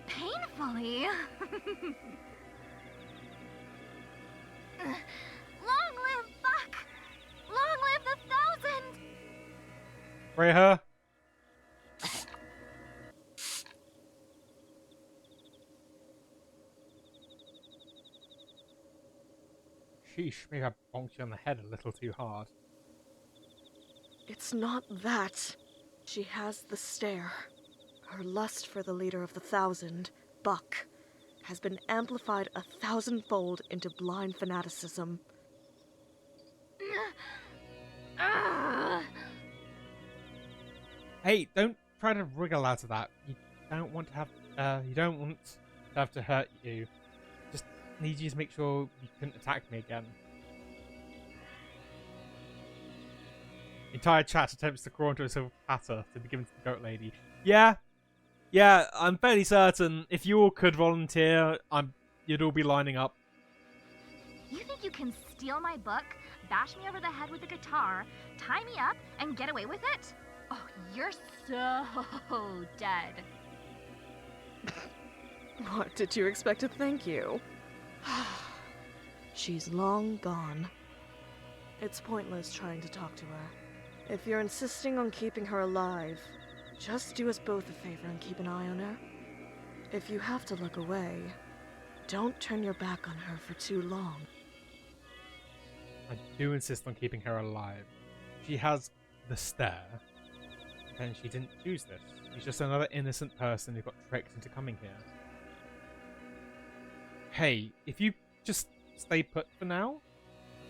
Painfully. Long live Buck! Long live the 1,000! Spray her. Sheesh, maybe I bonked you on the head a little too hard. It's not that. She has the stare. Her lust for the leader of the 1,000, Buck, has been amplified 1,000-fold into blind fanaticism. Hey, don't try to wriggle out of that. You don't want to have. You don't want to have to hurt you. Just need you to make sure you couldn't attack me again. Entire chat attempts to crawl into a silver platter to be given to the goat lady. Yeah, I'm fairly certain if you all could volunteer, you'd all be lining up. You think you can steal my book, bash me over the head with a guitar, tie me up, and get away with it? Oh, you're so dead. What did you expect to thank you? She's long gone. It's pointless trying to talk to her. If you're insisting on keeping her alive, just do us both a favor and keep an eye on her. If you have to look away, don't turn your back on her for too long. I do insist on keeping her alive. She has the stare, and she didn't choose this. She's just another innocent person who got tricked into coming here. Hey, if you just stay put for now,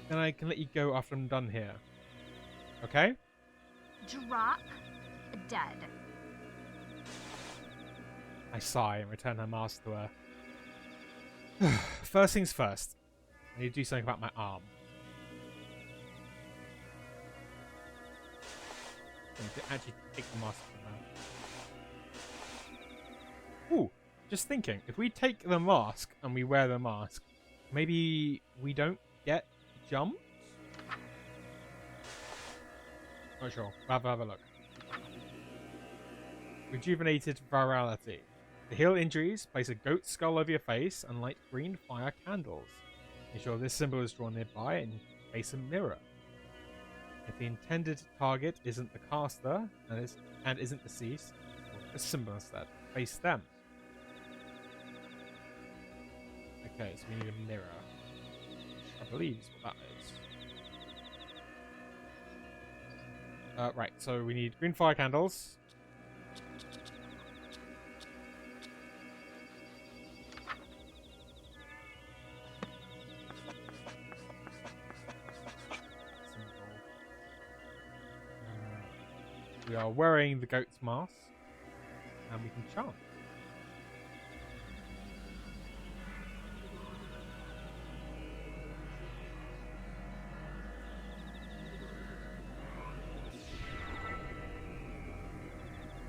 then I can let you go after I'm done here. Okay? Drop dead. I sigh and return her mask to her. First things first. I need to do something about my arm. I need to actually take the mask from her. Ooh, just thinking, if we take the mask and we wear the mask, maybe we don't get jumped? Not sure. We'll have a look. Rejuvenated virality. To heal injuries, place a goat skull over your face and light green fire candles. Ensure this symbol is drawn nearby and face a mirror. If the intended target isn't the caster and isn't deceased, or a symbol instead, face them. Okay, so we need a mirror. I believe is what that is. Right, so we need green fire candles. We are wearing the goat's mask, and we can chant.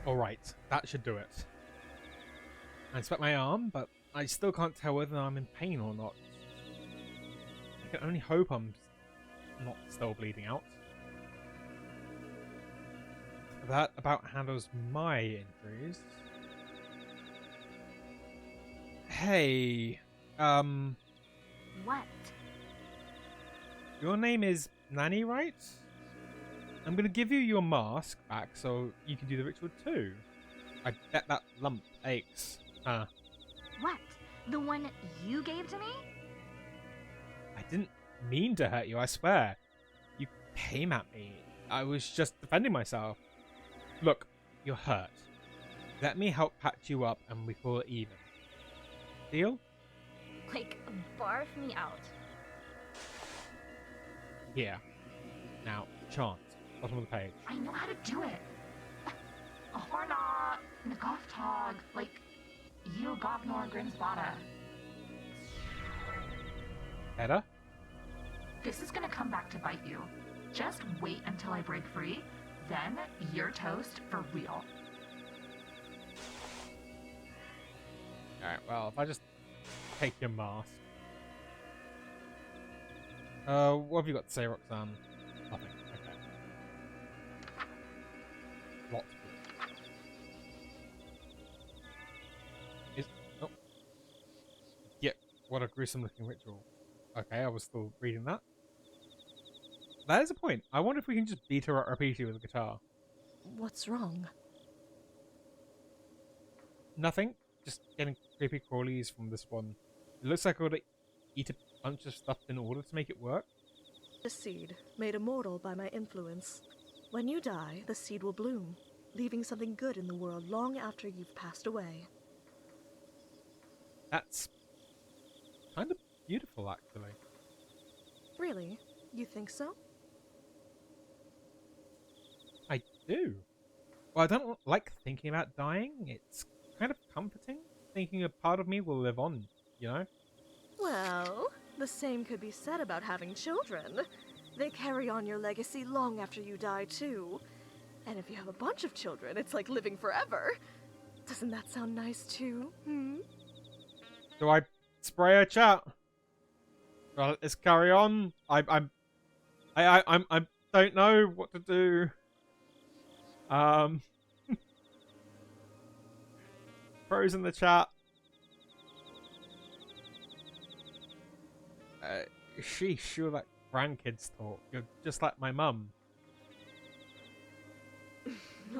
Alright, that should do it. I inspect my arm, but I still can't tell whether I'm in pain or not. I can only hope I'm not still bleeding out. That about handles my injuries. Hey, What? your name is Nanny, right? I'm gonna give you your mask back so you can do the ritual too. I bet that lump aches. What? The one you gave to me? I didn't mean to hurt you, I swear. You came at me. I was just defending myself. Look, you're hurt. Let me help patch you up and we call it even. Deal? Like, barf me out. Here. Now, chant. Bottom of the page. I know how to do it. Horna, Nagoftog, like, you Govnor Grinsbada. Better? This is gonna come back to bite you. Just wait until I break free, then you're toast for real. Alright, well, if I just take your mask. What have you got to say, Roxanne? Nothing. Okay. What? Oh. Yeah, what a gruesome looking ritual. Okay, I was still reading that. That is a point. I wonder if we can just beat her up repeatedly with a guitar. What's wrong? Nothing. Just getting creepy crawlies from this one. It looks like I gotta eat a bunch of stuff in order to make it work. A seed, made immortal by my influence. When you die, the seed will bloom, leaving something good in the world long after you've passed away. That's kind of beautiful, actually. Really? You think so? I do. Well, I don't like thinking about dying. It's kind of comforting, thinking a part of me will live on, you know? Well, the same could be said about having children. They carry on your legacy long after you die, too. And if you have a bunch of children, it's like living forever. Doesn't that sound nice, too? Do I spray a chat? Well, let's carry on. I don't know what to do. Pros in the chat. Sheesh, you're like grandkids talk. You're just like my mum.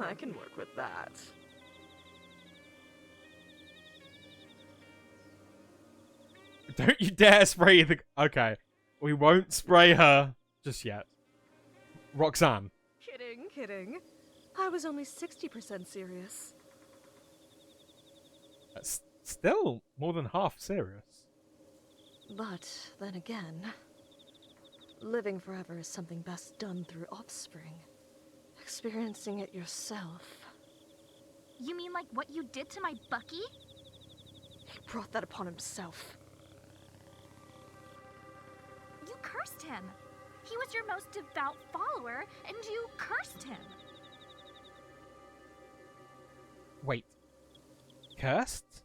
I can work with that. Don't you dare spray the... Okay. We won't spray her just yet. Roxanne. Kidding. I was only 60% serious. That's still more than half serious. But then again, living forever is something best done through offspring. Experiencing it yourself. You mean like what you did to my Bucky? He brought that upon himself. You cursed him. He was your most devout follower, and you cursed him. Wait. Cursed?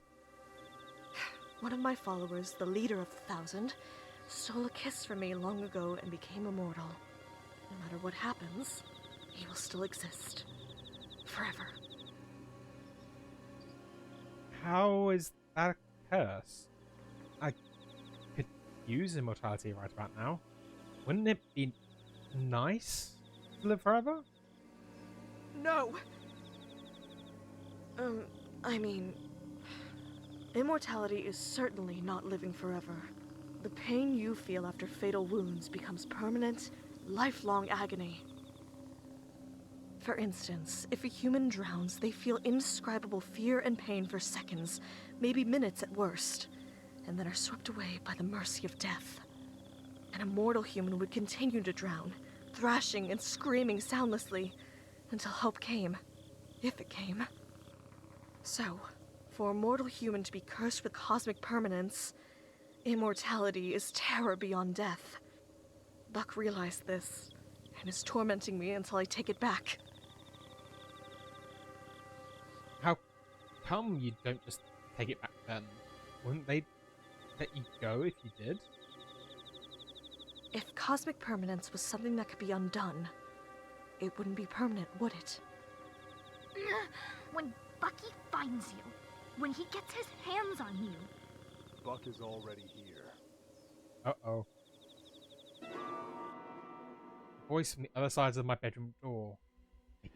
One of my followers, the leader of the 1,000, stole a kiss from me long ago and became immortal. No matter what happens, he will still exist. Forever. How is that a curse? I could use immortality right about now. Wouldn't it be nice to live forever? No! I mean, immortality is certainly not living forever. The pain you feel after fatal wounds becomes permanent, lifelong agony. For instance, if a human drowns, they feel indescribable fear and pain for seconds, maybe minutes at worst, and then are swept away by the mercy of death. An immortal human would continue to drown, thrashing and screaming soundlessly, until hope came, if it came. So, for a mortal human to be cursed with cosmic permanence, immortality is terror beyond death. Buck realized this, and is tormenting me until I take it back. How come you don't just take it back then? Wouldn't they let you go if you did? If cosmic permanence was something that could be undone, it wouldn't be permanent, would it? When Bucky finds you, when he gets his hands on you. Buck is already here. Uh-oh. Voice from the other side of my bedroom door. I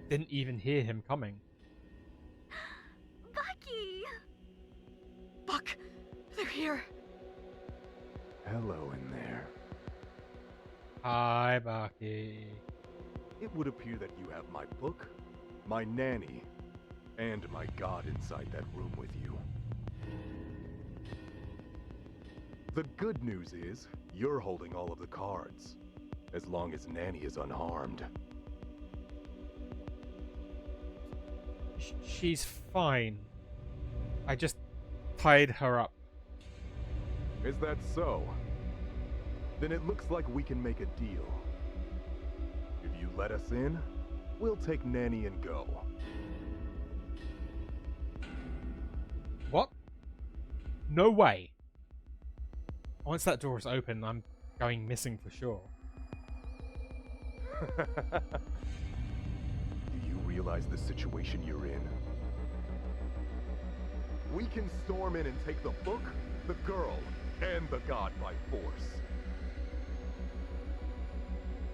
didn't even hear him coming. Bucky! Buck! They're here! Hello in there. Hi, Bucky. It would appear that you have my book, my nanny, and my god inside that room with you. The good news is, you're holding all of the cards, as long as Nanny is unharmed. She's fine. I just tied her up. Is that so? Then it looks like we can make a deal. If you let us in, we'll take Nanny and go. What? No way. Once that door is open, I'm going missing for sure. Do you realize the situation you're in? We can storm in and take the book, the girl, and the god by force.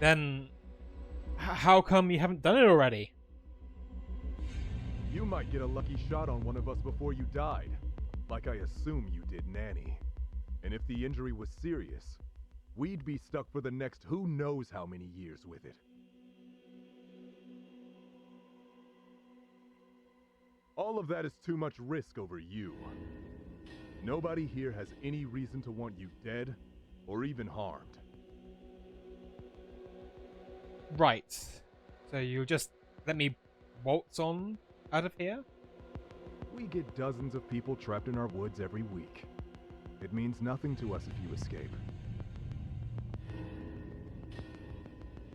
Then, how come you haven't done it already? You might get a lucky shot on one of us before you died, like I assume you did Nanny. And if the injury was serious, we'd be stuck for the next who knows how many years with it. All of that is too much risk over you. Nobody here has any reason to want you dead or even harmed. Right. So you'll just let me waltz on out of here? We get dozens of people trapped in our woods every week. It means nothing to us if you escape.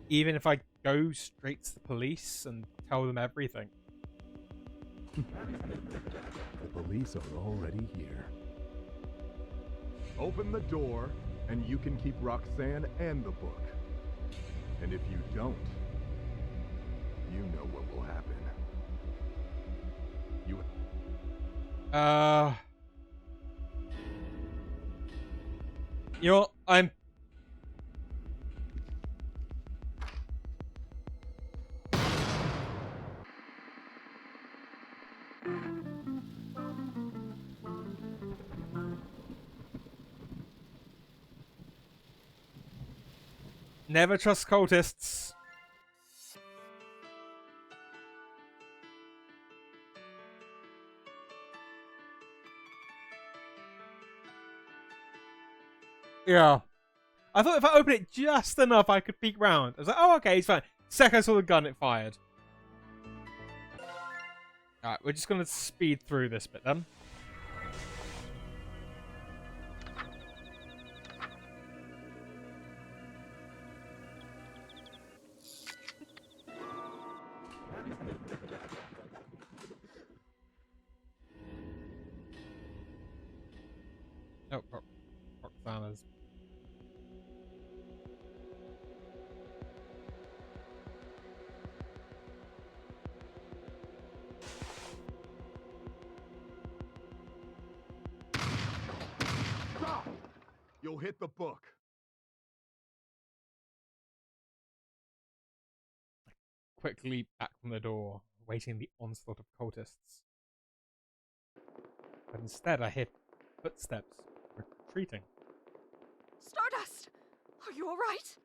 Even if I go straight to the police and tell them everything? The police are already here. Open the door, and you can keep Roxanne and the book. And if you don't, you know what will happen. You... You know, I'm... Never trust cultists. Yeah. I thought if I open it just enough, I could peek round. I was like, oh, okay, it's fine. Second I saw the gun, it fired. Alright, we're just going to speed through this bit then. You'll hit the book. Quickly leap back from the door, awaiting the onslaught of cultists. But instead, I hear footsteps retreating. Stardust! Are you alright?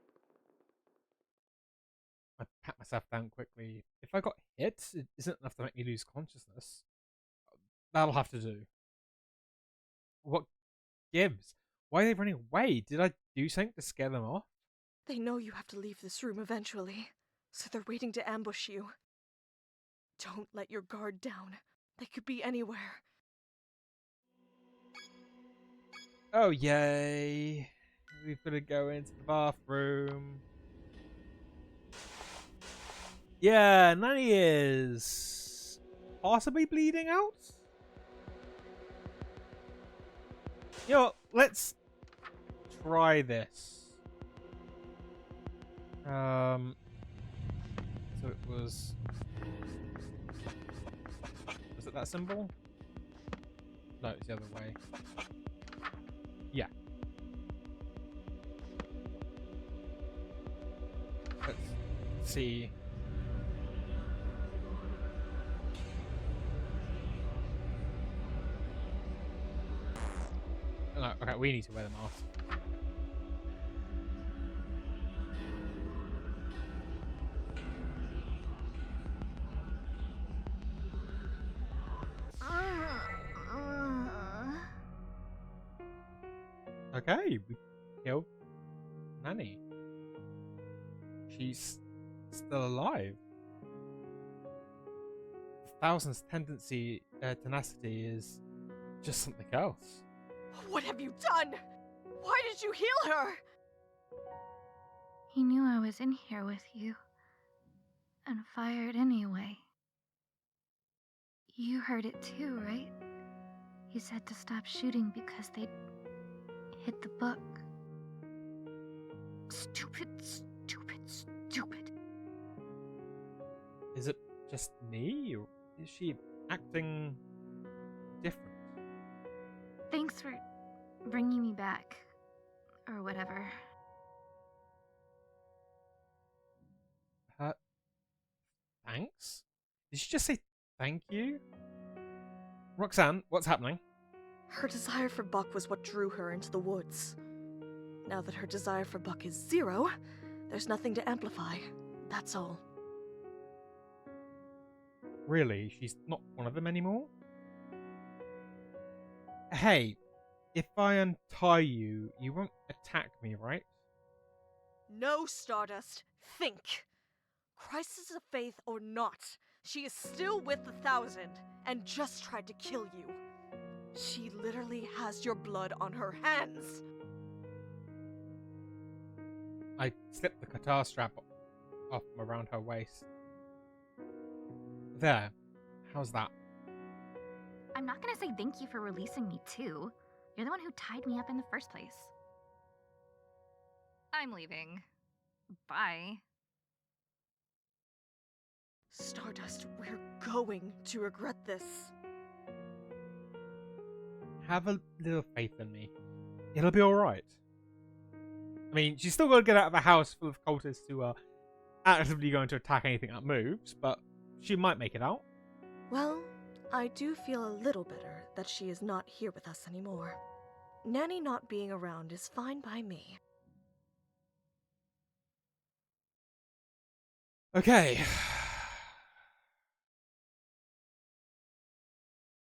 I pat myself down quickly. If I got hit, it isn't enough to make me lose consciousness. That'll have to do. What gives? Why are they running away? Did I do something to scare them off? They know you have to leave this room eventually, so they're waiting to ambush you. Don't let your guard down. They could be anywhere. Oh, yay. We've got to go into the bathroom. Yeah, Nanny is possibly bleeding out. You know, let's try this. So it was it that symbol? No, it's the other way. Yeah. Let's see. No, okay, we need to wear the mask. Okay, we killed Nanny. She's still alive. The Thousand's tendency, tenacity is just something else. What have you done? Why did you heal her? He knew I was in here with you, and fired anyway. You heard it too, right? He said to stop shooting because they'd hit the book. Stupid, stupid, stupid. Is it just me, or is she acting different? Thanks for bringing me back, or whatever. Thanks? Did she just say thank you? Roxanne, what's happening? Her desire for Buck was what drew her into the woods. Now that her desire for Buck is 0, there's nothing to amplify. That's all. Really? She's not one of them anymore? Hey, if I untie you, you won't attack me, right? No, Stardust. Think. Crisis of faith or not, she is still with the Thousand and just tried to kill you. She literally has your blood on her hands. I slipped the guitar strap off from around her waist. There. How's that? I'm not gonna say thank you for releasing me too. You're the one who tied me up in the first place. I'm leaving. Bye. Stardust, we're going to regret this. Have a little faith in me. It'll be alright. I mean, she's still got to get out of a house full of cultists who are actively going to attack anything that moves, but she might make it out. Well, I do feel a little better that she is not here with us anymore. Nanny not being around is fine by me. Okay.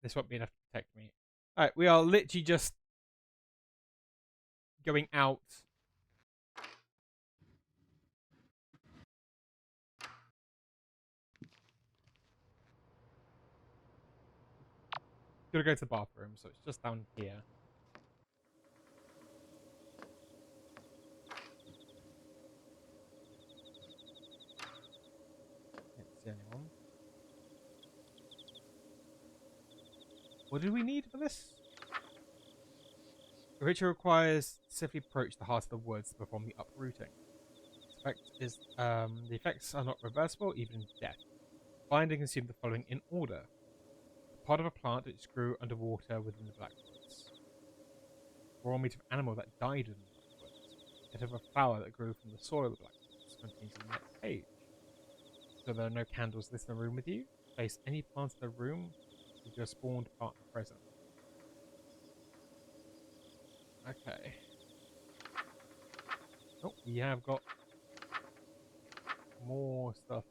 This won't be enough to protect me. Alright, we are literally just going out. Gotta go to the bathroom, so it's just down here. Can't see anyone. What do we need for this? The ritual requires to safely approach the heart of the woods to perform the uprooting. The effects are not reversible, even in death. Find and consume the following in order. Part of a plant which grew underwater within the Black Woods. raw meat of animal that died in the Blackwoods. Bit of a flower that grew from the soil of the Blackwoods contains in the next page. So there are no candles lit in the room with you. Place any plant in the room with your spawned partner present. Okay. Oh, we have got more stuff.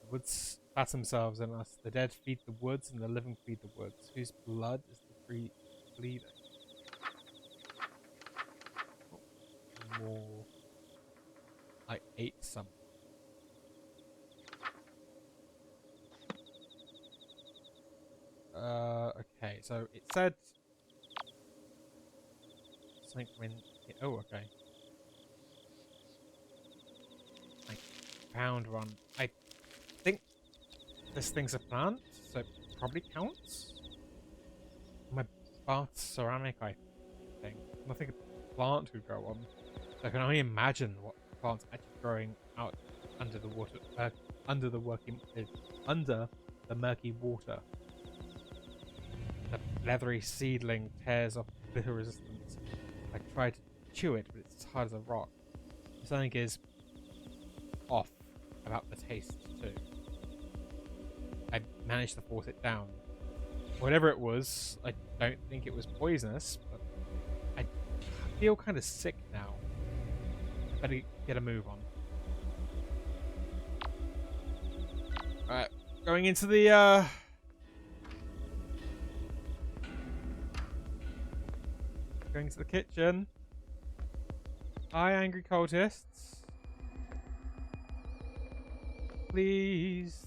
The woods fat themselves in us. The dead feed the woods, and the living feed the woods. Whose blood is the free bleeding? Oh, more. I ate some. Okay, so it said something when. Oh, okay. Like, pound one. I think this thing's a plant, so it probably counts. My bath ceramic, I think. Nothing a plant could grow on. So I can only imagine what plants actually growing out under the water, under the murky water. The leathery seedling tears off bitter resistance. I try to chew it, but it's as hard as a rock. Something is off about the taste too. I managed to force it down. Whatever it was, I don't think it was poisonous, but I feel kind of sick now. I better get a move on. Alright, going into the going to the kitchen. Hi, angry cultists. Please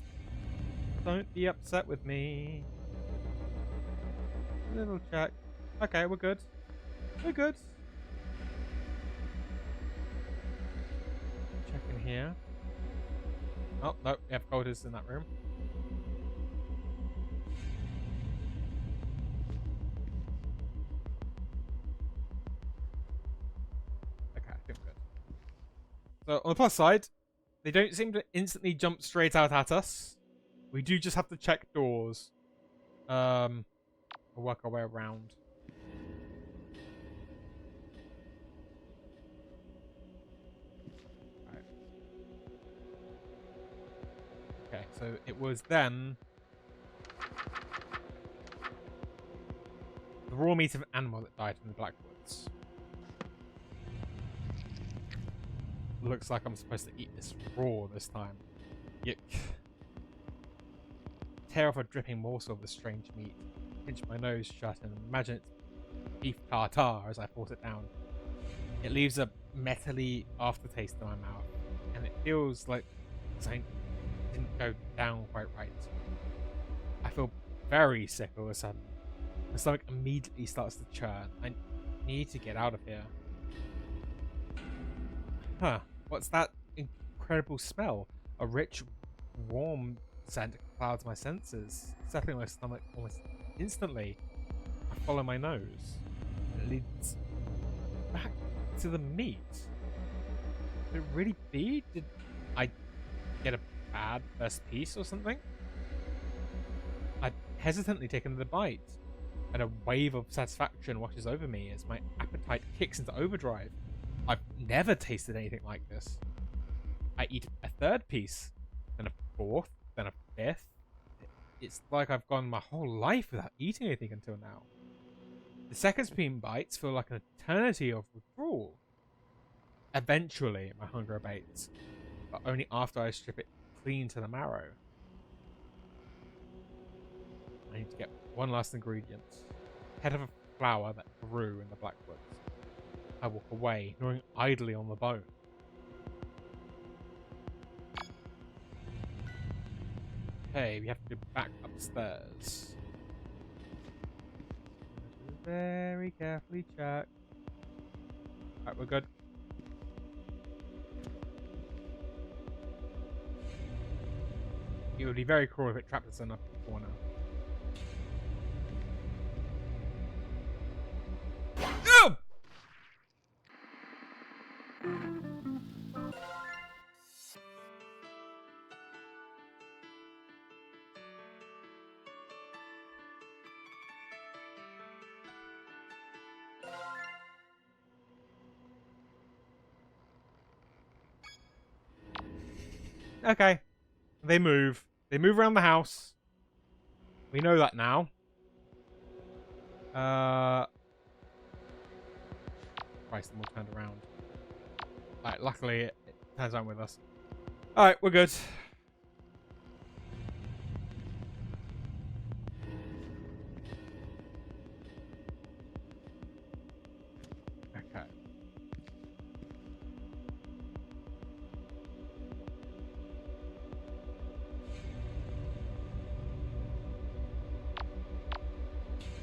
don't be upset with me. Little check. Okay, we're good. We're good. Check in here. Oh, no, we have cultists in that room. Okay, I think we're good. So, on the plus side, they don't seem to instantly jump straight out at us. We do just have to check doors. We'll work our way around. Right. Okay, so it was then the raw meat of an animal that died in the Blackwoods. Looks like I'm supposed to eat this raw this time. Yuck. Tear off a dripping morsel of the strange meat. Pinch my nose shut and imagine it's beef tartare as I force it down. It leaves a metally aftertaste in my mouth, and it feels like something didn't go down quite right. I feel very sick all of a sudden. My stomach immediately starts to churn. I need to get out of here. Huh, what's that incredible smell? A rich, warm scent clouds my senses, settling my stomach almost instantly. I follow my nose. It leads back to the meat. Could it really be? Did I get a bad first piece or something? I hesitantly take another bite, and a wave of satisfaction washes over me as my appetite kicks into overdrive. I've never tasted anything like this. I eat a third piece, then a fourth, then a fifth. It's like I've gone my whole life without eating anything until now. The second spoon bites feel like an eternity of withdrawal. Eventually, my hunger abates, but only after I strip it clean to the marrow. I need to get one last ingredient. Head of a flower that grew in the Blackwoods. I walk away, gnawing idly on the bone. Okay, we have to go back upstairs. Very carefully check. Alright, we're good. It would be very cruel if it trapped us in a corner. No! Okay. They move. They move around the house. We know that now. Christ, them all turned around. Alright, luckily it turns around with us. Alright, we're good. Okay.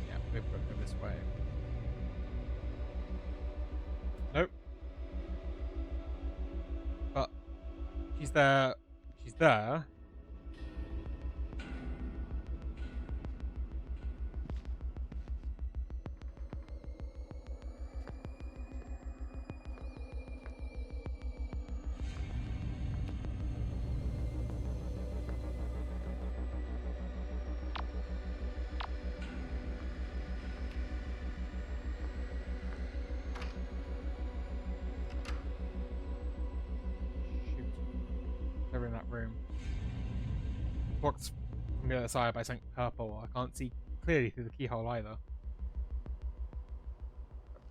Yeah, we've got to go this way. Nope. But she's there. She's there. Shoot. They're in that room. Blocked from the other side by something purple. I can't see clearly through the keyhole either.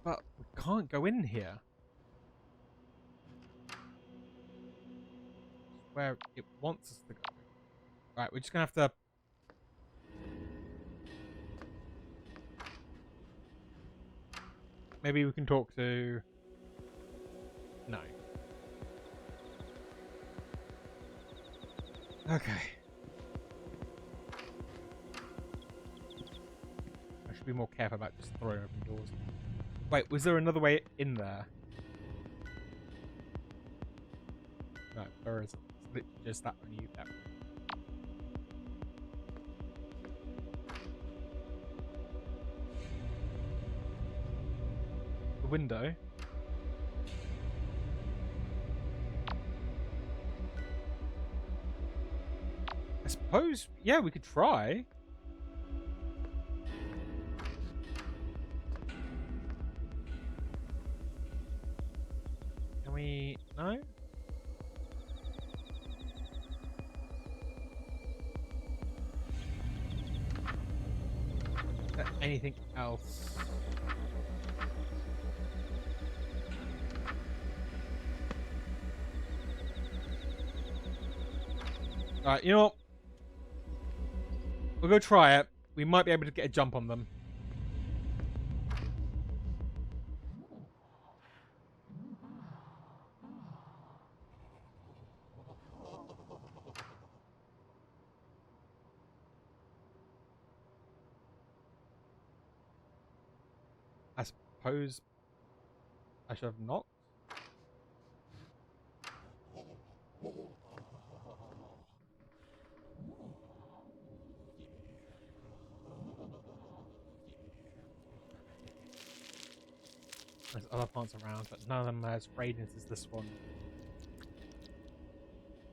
But we can't go in here. Where it wants us to go. Right, we're just gonna have to. Maybe we can talk to. No. Okay. I should be more careful about just throwing open doors. Wait, was there another way in there? No, there isn't. It's literally just that only that. The window. I suppose, yeah, we could try. Can we? No? Anything else? Alright, you know what? We'll go try it. We might be able to get a jump on them. I suppose I should have knocked. There's other plants around, but none of them are as radiant as this one.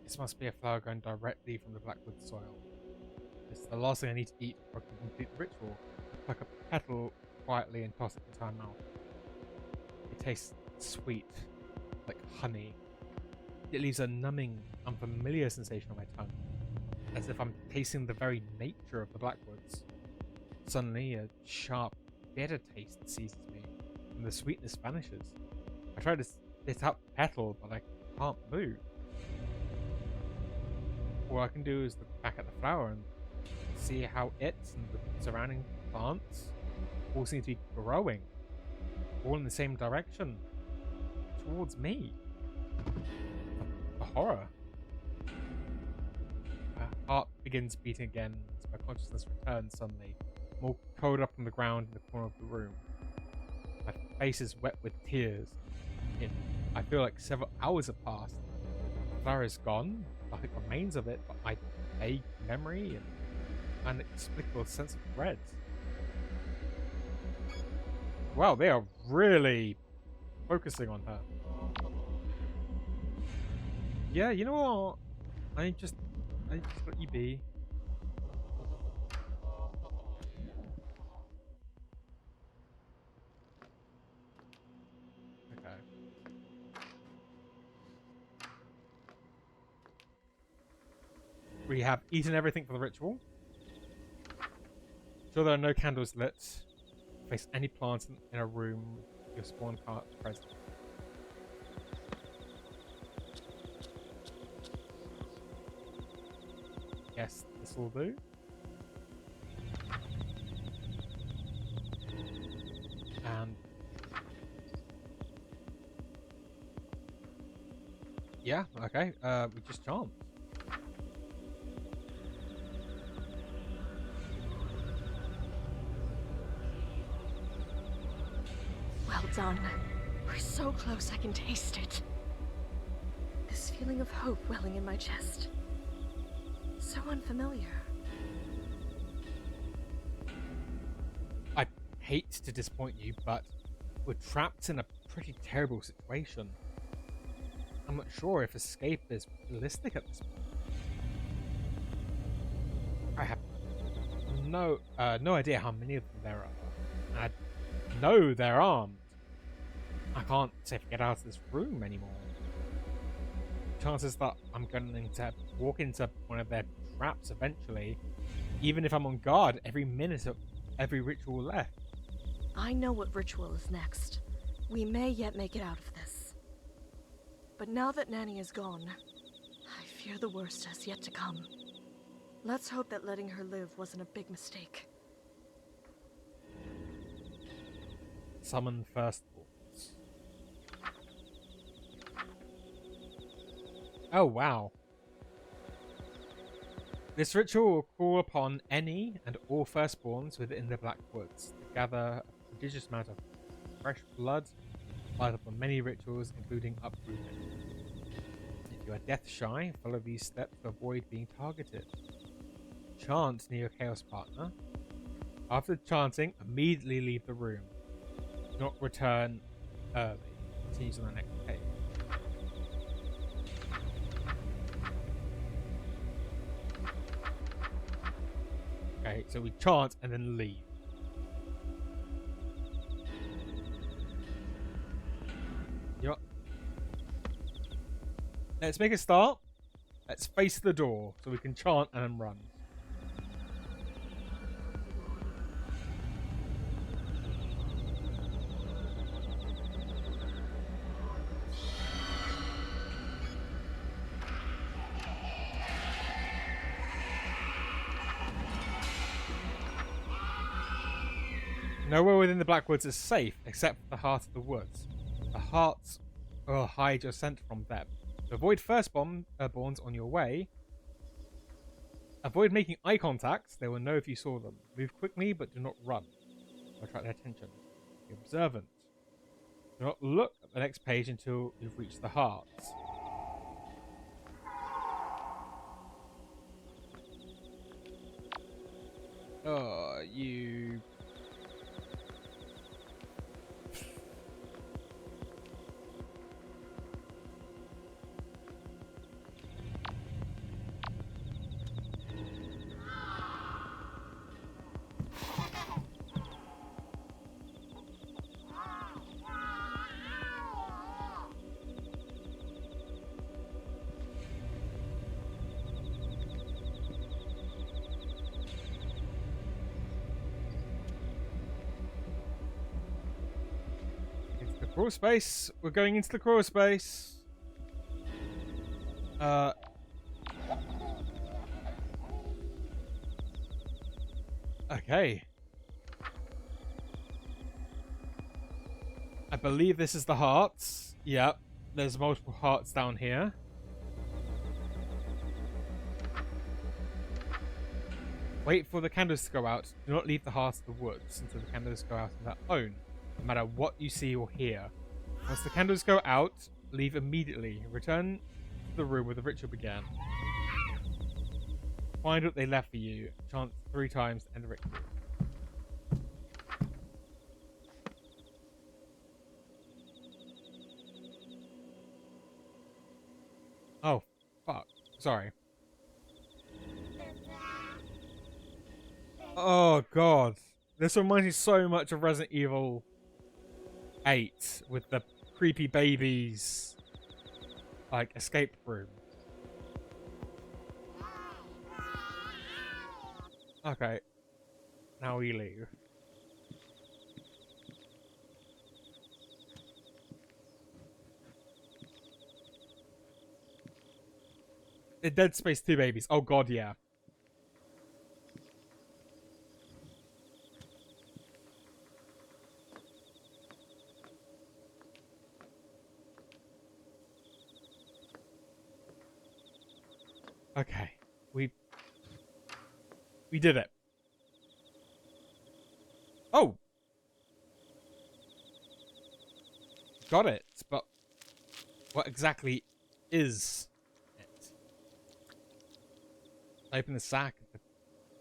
This must be a flower grown directly from the blackwood soil. It's the last thing I need to eat before I can complete the ritual. Pluck a petal quietly and toss it into my mouth. It tastes sweet, like honey. It leaves a numbing, unfamiliar sensation on my tongue, as if I'm tasting the very nature of the blackwoods. Suddenly, a sharp, bitter taste seizes me, and the sweetness vanishes. I try to spit out the petal, but I can't move. All I can do is look back at the flower and see how it and the surrounding plants all seem to be growing, all in the same direction, towards me. The horror. My heart begins beating again as my consciousness returns suddenly, more curled up on the ground in the corner of the room. My face is wet with tears. I feel like several hours have passed. The flower is gone, nothing remains of it but my vague memory and inexplicable sense of dread. Wow, they are really focusing on her. Yeah, you know what? I just let you be. Okay. We have eaten everything for the ritual. Sure there are no candles lit. Place any plants in a room your spawn card present. Yes, this will do. And yeah, okay. We just chant. Well done. We're so close I can taste it. This feeling of hope welling in my chest. So unfamiliar. I hate to disappoint you, but we're trapped in a pretty terrible situation. I'm not sure if escape is realistic at this point. I have no idea how many of them there are. I know they're armed. I can't safely get out of this room anymore. Chances that I'm going to walk into one of their traps eventually, even if I'm on guard every minute of every ritual left. I know what ritual is next. We may yet make it out of this. But now that Nanny is gone, I fear the worst has yet to come. Let's hope that letting her live wasn't a big mistake. Summon firstborns. Oh wow. This ritual will call upon any and all firstborns within the Black Woods to gather a prodigious amount of fresh blood, light upon many rituals, including uprooting. If you are death shy, follow these steps to avoid being targeted. Chant near your chaos partner. After chanting, immediately leave the room. Do not return early. Continues on the next page. Okay, so we chant and then leave. Yep. Let's make a start. Let's face the door so we can chant and then run. Nowhere within the Blackwoods is safe except for the heart of the woods. The hearts will hide your scent from them. To avoid firstborns on your way, avoid making eye contact. They will know if you saw them. Move quickly, but do not run. Or attract their attention. Be observant. Do not look at the next page until you've reached the hearts. Oh, you... Crawl space. We're going into the crawl space. Okay. I believe this is the hearts. Yep. There's multiple hearts down here. Wait for the candles to go out. Do not leave the heart of the woods until the candles go out on their own. No matter what you see or hear. Once the candles go out, leave immediately. Return to the room where the ritual began. Find what they left for you. Chant 3 times to end the ritual. Oh, fuck. Sorry. Oh, God. This reminds me so much of Resident Evil 8 with the creepy babies like escape room. Okay. Now we leave. The Dead Space 2 babies. Oh god, yeah. Okay. We did it. Oh! Got it. But what exactly is it? Open the sack. The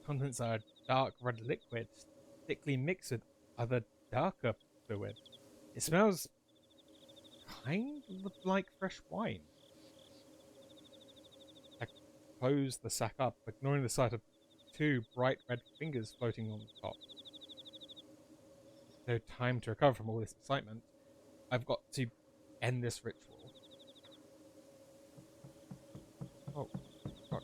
contents are dark red liquid, thickly mixed with other darker fluid. It smells kind of like fresh wine. I close the sack up, ignoring the sight of two bright red fingers floating on the top. No time to recover from all this excitement. I've got to end this ritual. Oh, God.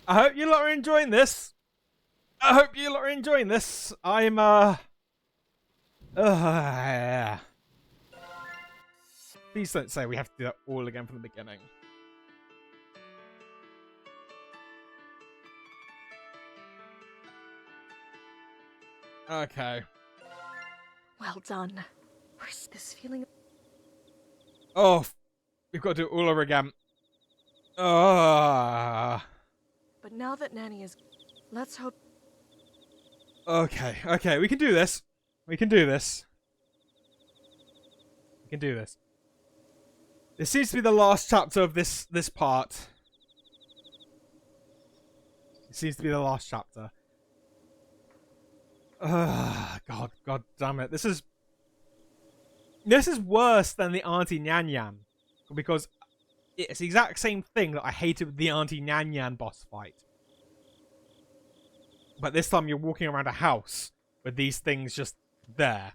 I hope you lot are enjoying this. I hope you lot are enjoying this. I'm yeah. Please don't say we have to do that all again from the beginning. Okay. Well done. Where's this feeling? Oh, we've got to do it all over again. Ah. But now that Nanny is, let's hope. Okay, okay, we can do this. We can do this. We can do this. This seems to be the last chapter of this part. It seems to be the last chapter. God damn it. This is worse than the Auntie Nyan Yan. Because it's the exact same thing that I hated with the Auntie Nyan Yan boss fight. But this time you're walking around a house with these things just there.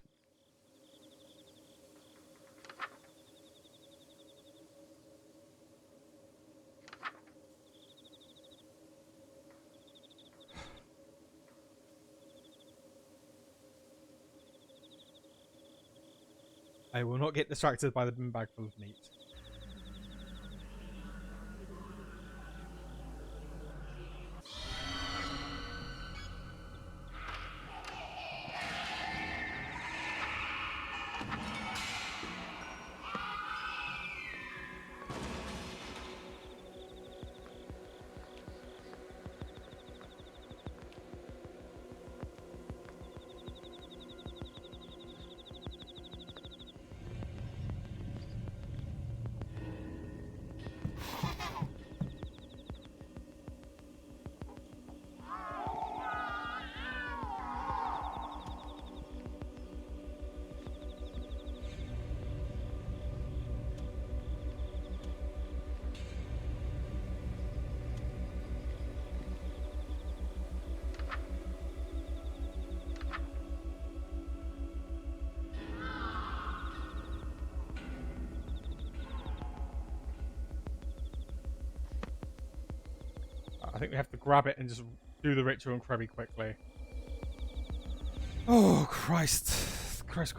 I will not get distracted by the bin bag full of meat. I think we have to grab it and just do the ritual incredibly quickly. Oh, Christ. Christ.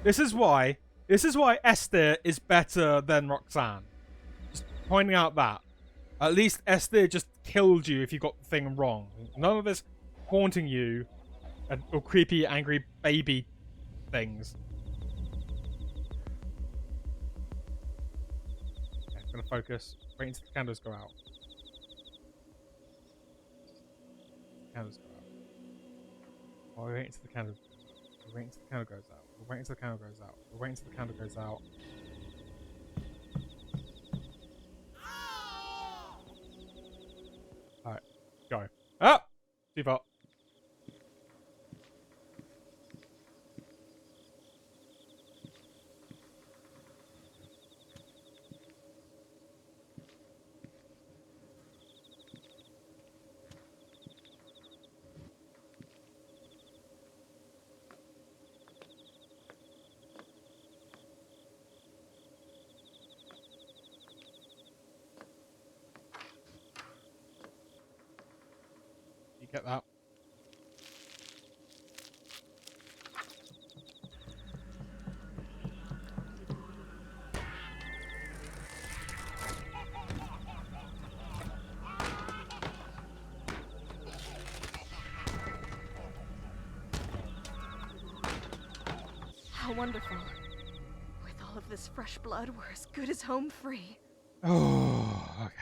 This is why Esther is better than Roxanne. Just pointing out that. At least Esther just killed you if you got the thing wrong. None of this haunting you or creepy, angry baby things. Okay, I'm gonna focus. Wait until the candles go out. Candles go out. Oh, we're waiting until the candle. We're waiting until the candle goes out. We're waiting until the candle goes out. We're waiting until the candle goes out. Too far. You get that? How wonderful. With all of this fresh blood, we're as good as home free. Oh, okay.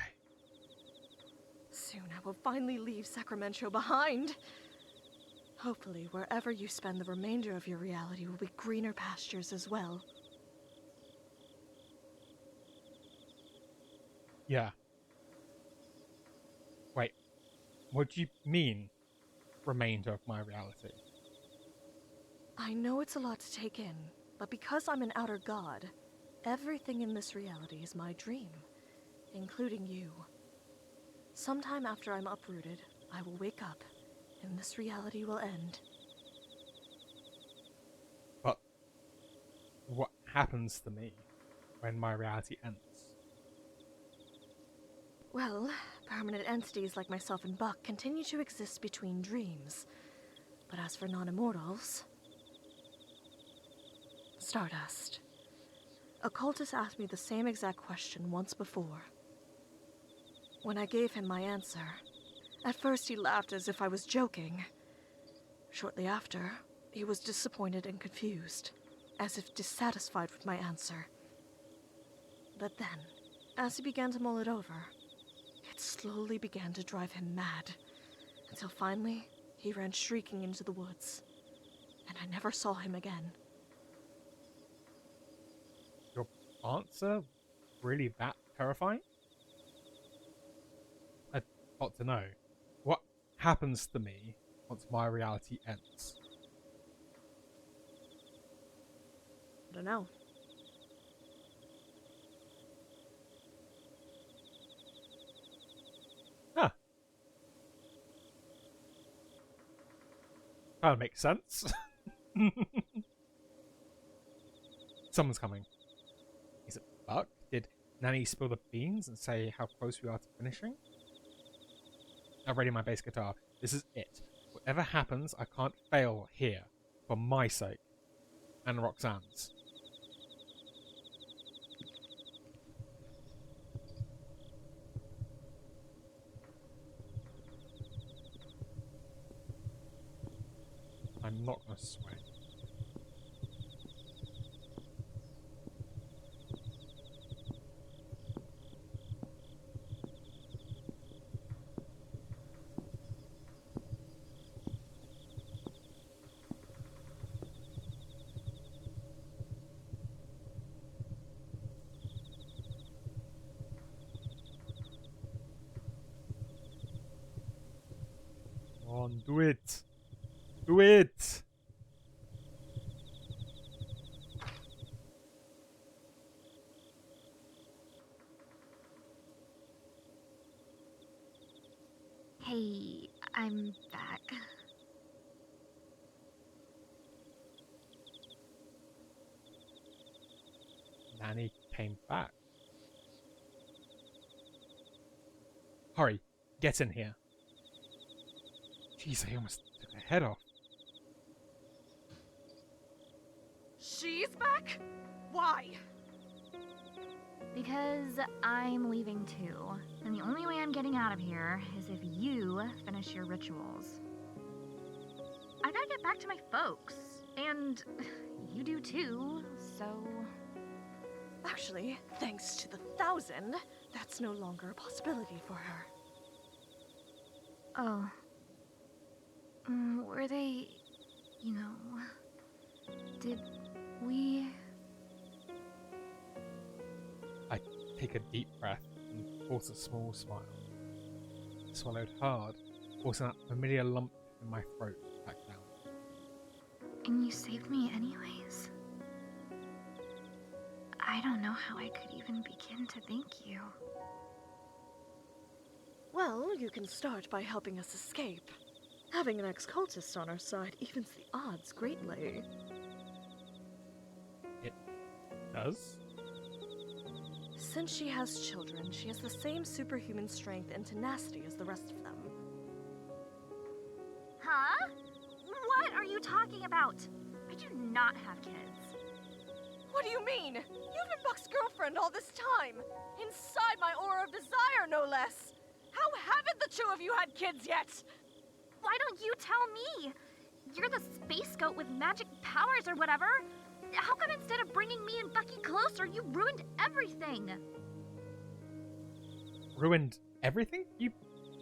Soon I will finally leave Sacramento behind. Hopefully, wherever you spend the remainder of your reality will be greener pastures as well. Yeah. Wait. What do you mean, remainder of my reality? I know it's a lot to take in, but because I'm an outer god, everything in this reality is my dream, including you. Sometime after I'm uprooted, I will wake up, and this reality will end. But what happens to me when my reality ends? Well, permanent entities like myself and Buck continue to exist between dreams. But as for non-immortals... Stardust. A cultist asked me the same exact question once before. When I gave him my answer, at first he laughed as if I was joking. Shortly after, he was disappointed and confused, as if dissatisfied with my answer. But then, as he began to mull it over, it slowly began to drive him mad, until finally he ran shrieking into the woods, and I never saw him again. Your answer really that terrifying? I'd got to know. What happens to me once my reality ends? I don't know. Huh. Kind of makes sense. Someone's coming. Is it Buck? Did Nanny spill the beans and say how close we are to finishing? I'm ready my bass guitar. This is it. Whatever happens, I can't fail here. For my sake. And Roxanne's. I'm not gonna sweat. Come on, do it! Do it! Hey, I'm back. Nanny came back. Hurry, get in here. Jeez, I almost took her head off. She's back? Why? Because I'm leaving too. And the only way I'm getting out of here is if you finish your rituals. I gotta get back to my folks. And you do too, so... Actually, thanks to the 1,000, that's no longer a possibility for her. Oh. Were they... you know... Did we... I take a deep breath and force a small smile. Swallowed hard forcing that familiar lump in my throat back down. And you saved me anyways. I don't know how I could even begin to thank you. Well, you can start by helping us escape. Having an ex-cultist on our side evens the odds greatly. It does? Since she has children, she has the same superhuman strength and tenacity as the rest of them. Huh? What are you talking about? I do not have kids. What do you mean? You've been Buck's girlfriend all this time! Inside my aura of desire, no less! How haven't the two of you had kids yet? Why don't you tell me? You're the space goat with magic powers or whatever. How come instead of bringing me and Bucky closer, you ruined everything? Ruined everything? You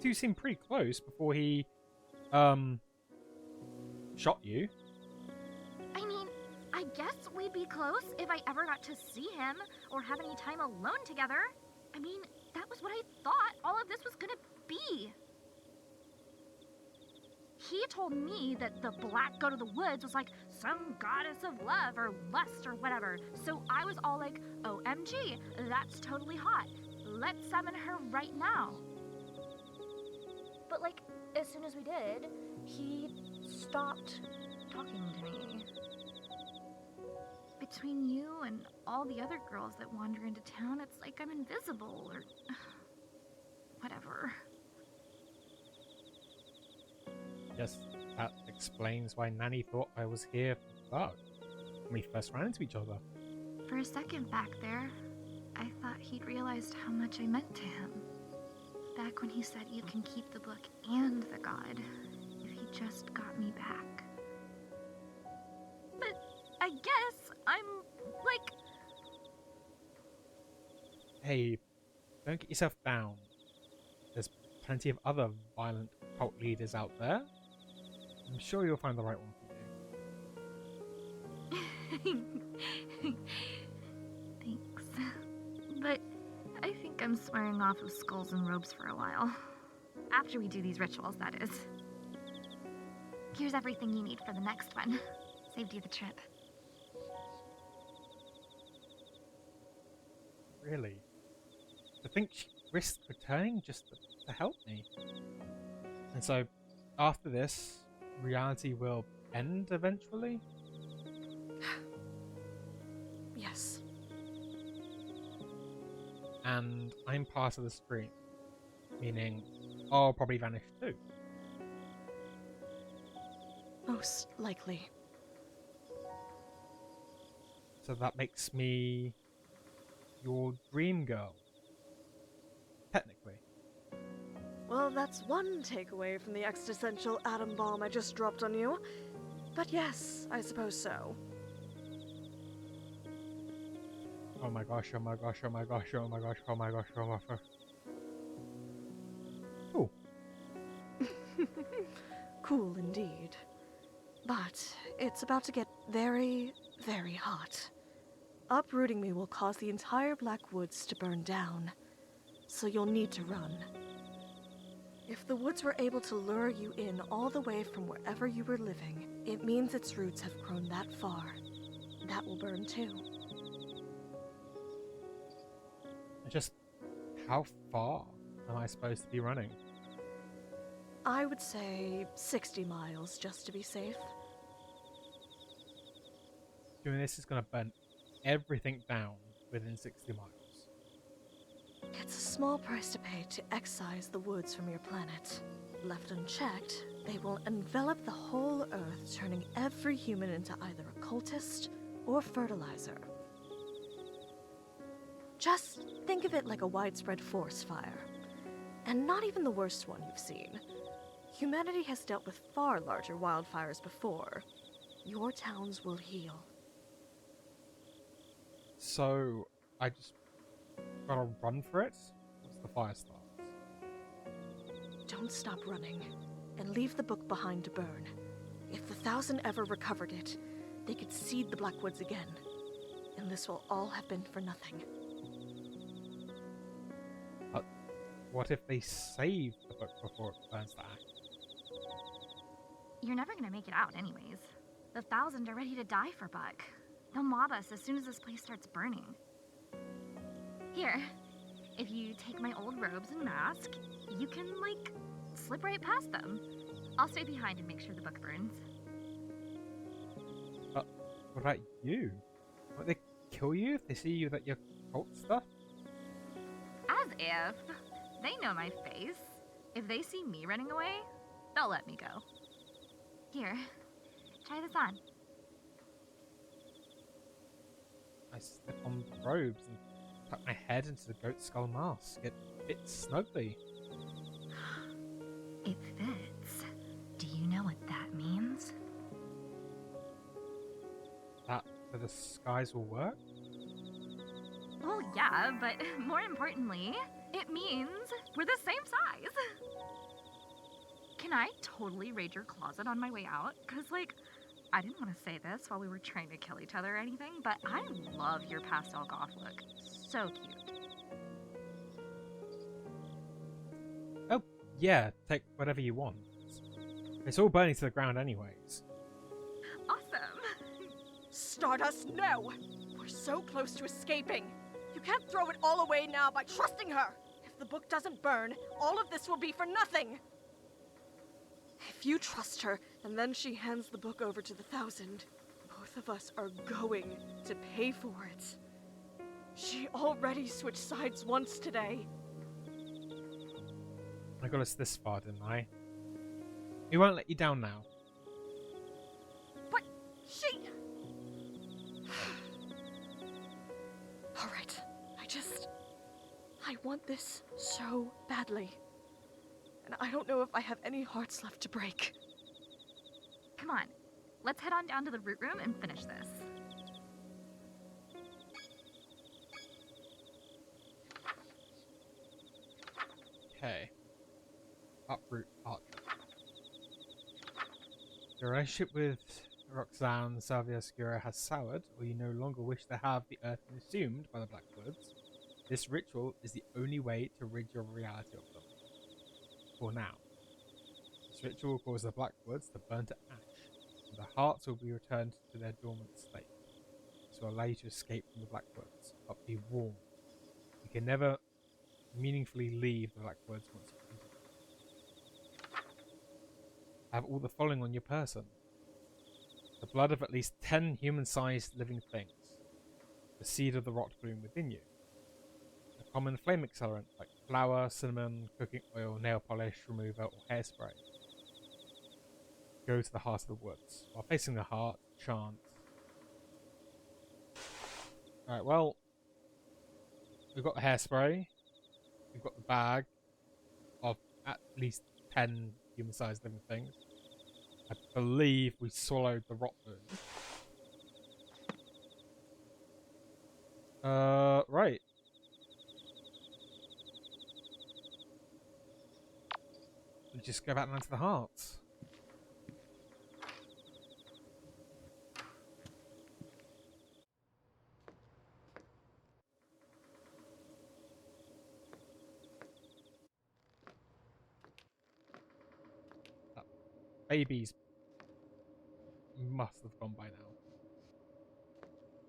two seem pretty close before he, shot you. I mean, I guess we'd be close if I ever got to see him or have any time alone together. I mean, that was what I thought all of this was gonna be. He told me that the black goat of the woods was like some goddess of love or lust or whatever. So I was all like, OMG, that's totally hot. Let's summon her right now. But like, as soon as we did, he stopped talking to me. Between you and all the other girls that wander into town, it's like I'm invisible or whatever. Yes, that explains why Nanny thought I was here for Bug when we first ran into each other. For a second back there, I thought he'd realized how much I meant to him. Back when he said you can keep the book and the god, if he just got me back. But I guess I'm, like... Hey, don't get yourself down. There's plenty of other violent cult leaders out there. I'm sure you'll find the right one for you. Thanks. But I think I'm swearing off of skulls and robes for a while. After we do these rituals, that is. Here's everything you need for the next one. Saved you the trip. Really? To think she risked returning just to help me. And so, after this, reality will end eventually? Yes. And I'm part of the stream. Meaning, I'll probably vanish too. Most likely. So that makes me your dream girl. Technically. Well, that's one takeaway from the existential atom bomb I just dropped on you. But yes, I suppose so. Oh my gosh, oh my gosh, oh my gosh, oh my gosh, oh my gosh, oh my gosh. Cool. Cool indeed. But it's about to get very, very hot. Uprooting me will cause the entire Black Woods to burn down. So you'll need to run. If the woods were able to lure you in all the way from wherever you were living, it means its roots have grown that far. That will burn too. Just how far am I supposed to be running? I would say 60 miles just to be safe. Doing this is going to burn everything down within 60 miles. It's a small price to pay to excise the woods from your planet. Left unchecked, they will envelop the whole Earth, turning every human into either a cultist or fertilizer. Just think of it like a widespread forest fire. And not even the worst one you've seen. Humanity has dealt with far larger wildfires before. Your towns will heal. So, I just gotta run for it once the fire starts. Don't stop running, and leave the book behind to burn. If the 1,000 ever recovered it, they could seed the Blackwoods again. And this will all have been for nothing. What if they save the book before it burns to ash? You're never gonna make it out anyways. The 1,000 are ready to die for Buck. They'll mob us as soon as this place starts burning. Here, if you take my old robes and mask, you can, like, slip right past them. I'll stay behind and make sure the book burns. What about you? Won't they kill you if they see you that you're cult stuff? As if. They know my face. If they see me running away, they'll let me go. Here, try this on. I slip on the robes and tuck my head into the goat skull mask. It fits snugly. It fits. Do you know what that means? That the disguise will work? Well, yeah, but more importantly, it means we're the same size. Can I totally raid your closet on my way out? Because, like, I didn't want to say this while we were trying to kill each other or anything, but I love your pastel goth look. So cute. Oh, yeah, take whatever you want. It's all burning to the ground anyways. Awesome. Stardust, no! We're so close to escaping. You can't throw it all away now by trusting her. If the book doesn't burn, all of this will be for nothing. If you trust her, and then she hands the book over to the 1,000, both of us are going to pay for it. She already switched sides once today. I got us this far, didn't I? We won't let you down now. But she... Alright, I want this so badly. And I don't know if I have any hearts left to break. Come on, let's head on down to the root room and finish this. Okay. Uproot Archer. Your relationship with Roxanne Salvia Oscura has soured, or you no longer wish to have the earth consumed by the Blackwoods. This ritual is the only way to rid your reality of them. For now. This ritual will cause the Blackwoods to burn to ash, and their hearts will be returned to their dormant state. This will allow you to escape from the Blackwoods, but be warned. You can never meaningfully leave the Blackwoods once you enter them. Have all the following on your person. The blood of at least 10 human-sized living things. The seed of the rot bloom within you. A common flame accelerant like flour, cinnamon, cooking oil, nail polish remover, or hairspray. Go to the heart of the woods. While facing the heart, chant. Alright, well, we've got the hairspray. We've got the bag of at least 10 human-sized living things. I believe we swallowed the rot bloom. Right. We just go back down to the hearts. Babies must have gone by now.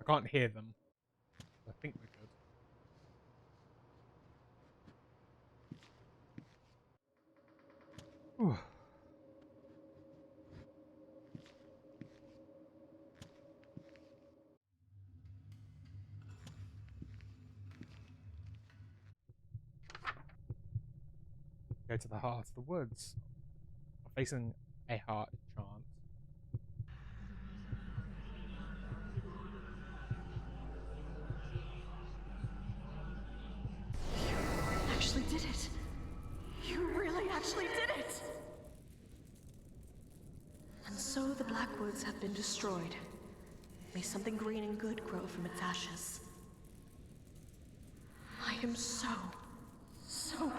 I can't hear them. I think we're good. Whew. Go to the heart of the woods. I'm facing a heart chant. Actually did it. You really actually did it. And so the Blackwoods have been destroyed. May something green and good grow from its ashes. I am so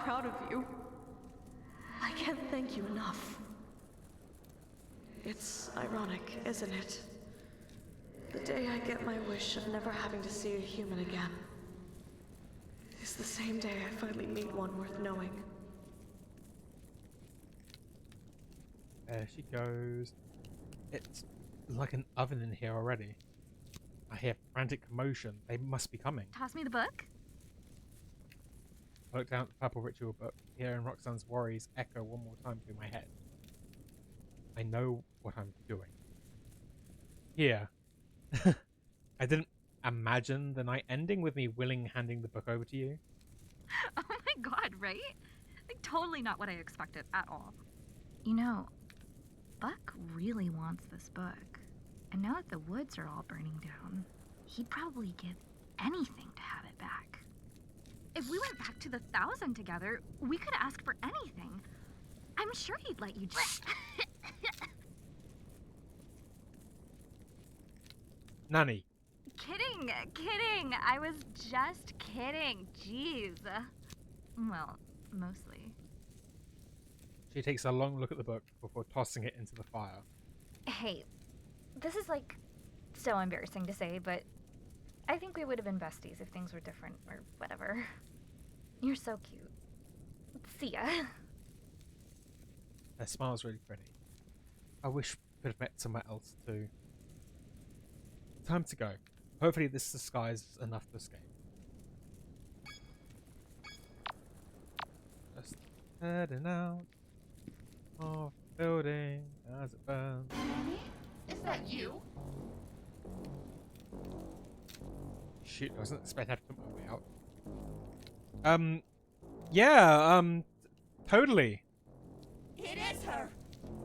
proud of you. I can't thank you enough. It's ironic, isn't it? The day I get my wish of never having to see a human again is the same day I finally meet one worth knowing. There she goes. It's like an oven in here already. I hear frantic commotion. They must be coming. Toss me the book. I look down at the purple ritual book, hearing Roxanne's worries echo one more time through my head. I know what I'm doing. Here. I didn't imagine the night ending with me willing handing the book over to you. Oh my god, right? Like, totally not what I expected at all. You know, Buck really wants this book. And now that the woods are all burning down, he'd probably give anything to have it back. If we went back to the 1,000 together, we could ask for anything. I'm sure he'd let you just... Nanny. Kidding. I was just kidding. Jeez. Well, mostly. She takes a long look at the book before tossing it into the fire. Hey, this is like so embarrassing to say, but I think we would have been besties if things were different or whatever. You're so cute. See ya. Her smile's really pretty. I wish we could have met somewhere else too. Time to go. Hopefully this disguise is enough to escape. Just heading out of the building as it burns. Nanny? Is that you? Shoot, I wasn't expecting to put my way out. Yeah, totally. It is her!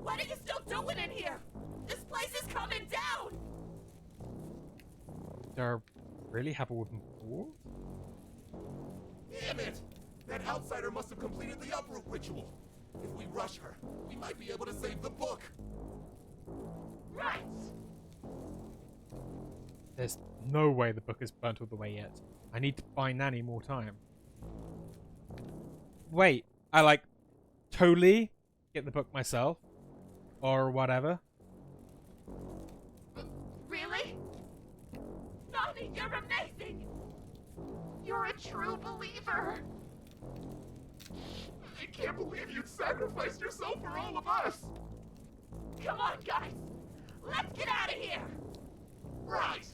What are you still doing in here? This place is coming down! Do I really have a wooden floor? Damn it! That outsider must have completed the uproot ritual. If we rush her, we might be able to save the book. Right! There's no way the book is burnt all the way yet. I need to buy Nanny more time. Wait, I like totally get the book myself or whatever. Really? Nani, you're amazing! You're a true believer! I can't believe you'd sacrificed yourself for all of us! Come on, guys! Let's get out of here! Right!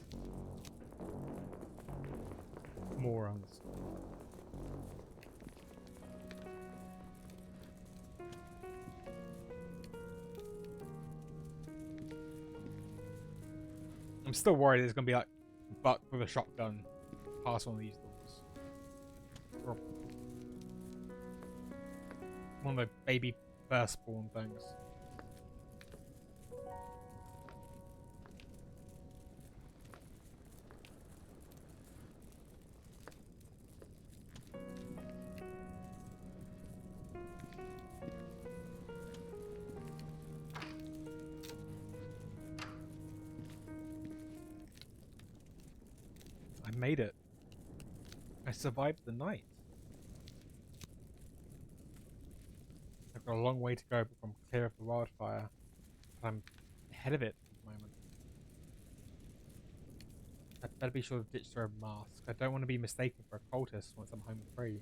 Morons. I'm still worried there's gonna be like Buck with a shotgun past one of these doors. Or one of the baby firstborn things. I made it. I survived the night. I've got a long way to go before I'm clear of the wildfire, but I'm ahead of it at the moment. I'd better be sure to ditch their mask. I don't want to be mistaken for a cultist once I'm home free.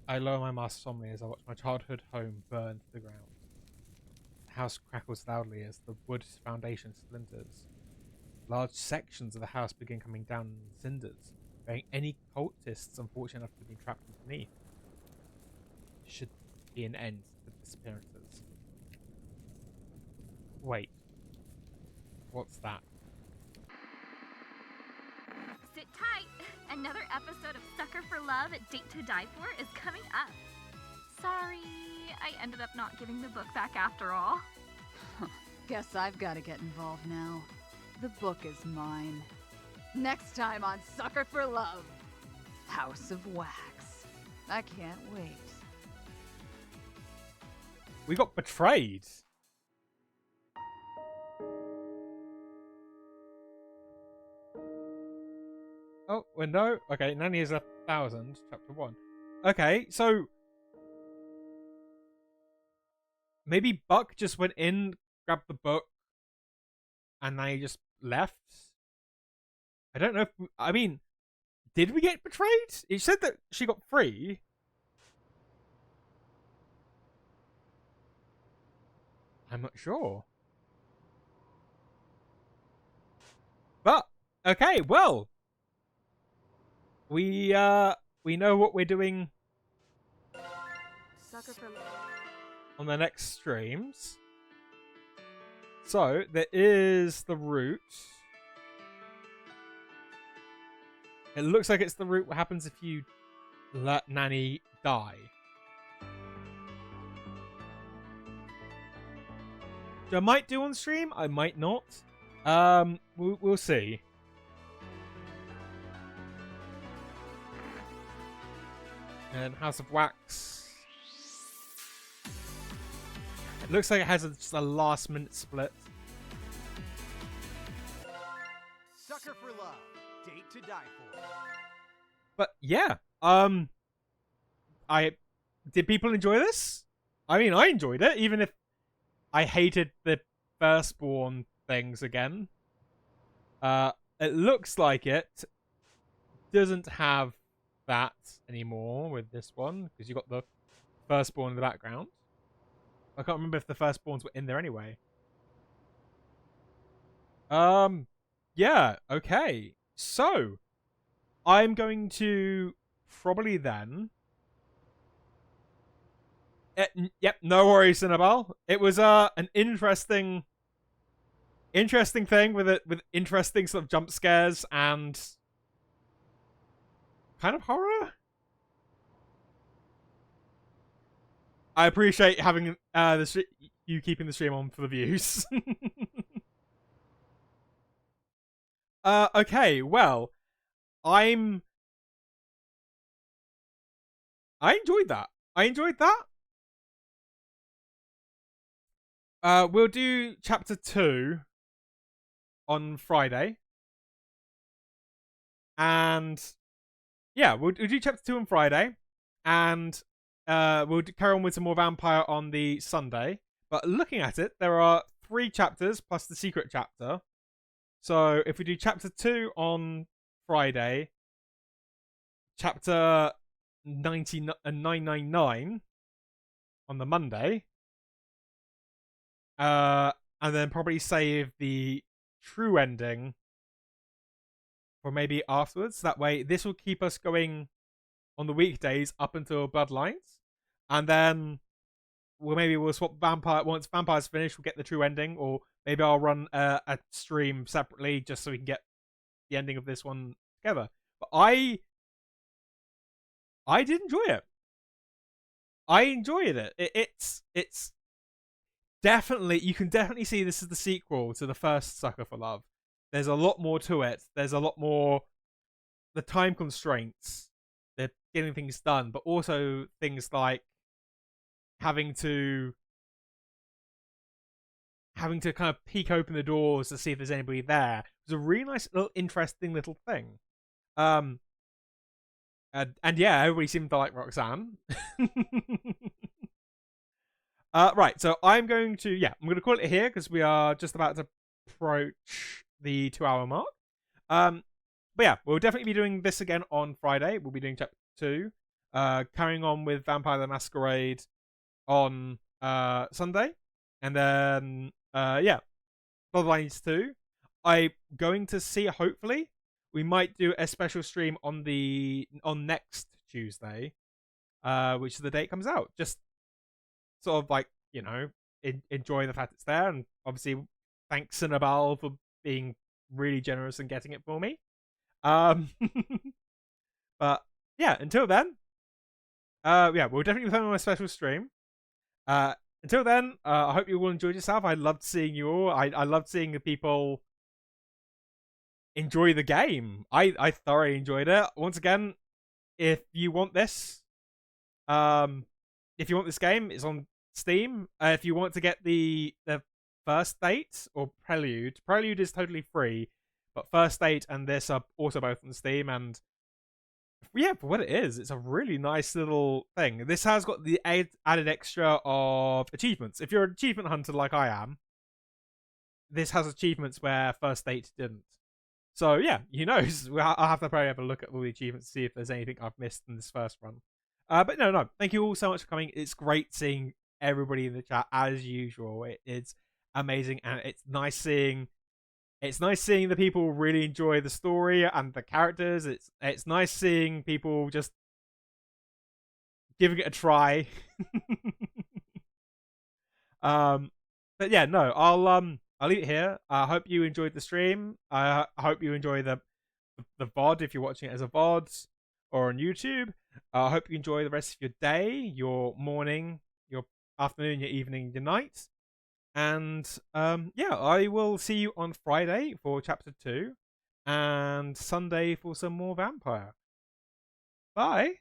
I lower my mask solemnly as I watch my childhood home burn to the ground. The house crackles loudly as the wood foundation splinters. Large sections of the house begin coming down in cinders, bearing any cultists unfortunate enough to be trapped underneath. There should be an end to the disappearances. Wait. What's that? Sit tight. Another episode of Sucker for Love at Date to Die For is coming up. Sorry, I ended up not giving the book back after all. Guess I've got to get involved now. The book is mine. Next time on Sucker for Love, House of Wax. I can't wait. We got betrayed. Oh, window. Okay, Nanny is 1,000, chapter 1. Okay, so maybe Buck just went in, grabbed the book, and Nanny just left. I don't know if I mean, did we get betrayed? It said that she got free. I'm not sure. But okay, well, we know what we're doing Sucker for on the next streams. So there is the route. It looks like it's the route what happens if you let Nanny die. Which I might do on stream, I might not. We'll see. And House of Wax. It looks like it has just a last minute split. Sucker for Love. Date to die for. But yeah, did people enjoy this? I mean, I enjoyed it, even if I hated the firstborn things again. It looks like it doesn't have that anymore with this one, because you got the firstborn in the background. I can't remember if the firstborns were in there anyway. Yeah, okay. So, I'm going to probably then... Yep, no worries, Cinnabelle. It was an interesting thing with interesting sort of jump scares and kind of horror. I appreciate having you keeping the stream on for the views. Okay, well, I enjoyed that. We'll do chapter 2 on Friday. And yeah, we'll do chapter 2 on Friday. And we'll carry on with some more vampire on the Sunday. But looking at it, there are 3 chapters plus the secret chapter. So if we do chapter 2 on Friday, chapter 999 on the Monday, and then probably save the true ending for maybe afterwards. That way, this will keep us going on the weekdays up until Bloodlines, and then we'll swap vampire. Once vampire's finished, we'll get the true ending, or maybe I'll run a stream separately just so we can get the ending of this one together. But I did enjoy it. I enjoyed it. It's definitely, you can definitely see this is the sequel to the first Sucker for Love. There's a lot more to it. There's a lot more the time constraints, the getting things done, but also things like having to kind of peek open the doors to see if there's anybody there. It's a really nice little interesting little thing. And yeah, everybody seemed to like Roxanne. Right, so I'm going to call it here because we are just about to approach the 2-hour mark. But yeah, we'll definitely be doing this again on Friday. We'll be doing chapter 2, carrying on with Vampire the Masquerade on Sunday, and then Bloodlines 2. I'm going to see, hopefully we might do a special stream on next Tuesday, which is the day it comes out. Just sort of like, enjoy the fact it's there, and obviously thanks Cinnabelle for being really generous and getting it for me. But yeah, until then, we'll definitely be filming a special stream. Until then, I hope you all enjoyed yourself. I loved seeing you all. I loved seeing the people enjoy the game. I thoroughly enjoyed it. Once again, if you want this, game, it's on Steam. If you want to get the First Date or Prelude is totally free, but First Date and this are also both on Steam. And yeah, for what it is, it's a really nice little thing. This has got the added extra of achievements. If you're an achievement hunter like I am, this has achievements where First Date didn't. So yeah, I'll have to probably have a look at all the achievements to see if there's anything I've missed in this first run. But no, thank you all so much for coming. It's great seeing everybody in the chat as usual. It's amazing, and it's nice seeing the people really enjoy the story and the characters. It's nice seeing people just giving it a try. But yeah, no, I'll leave it here. I hope you enjoyed the stream. I hope you enjoy the VOD if you're watching it as a VOD or on YouTube. I hope you enjoy the rest of your day, your morning, your afternoon, your evening, your night. And yeah, I will see you on Friday for chapter 2 and Sunday for some more vampire. Bye.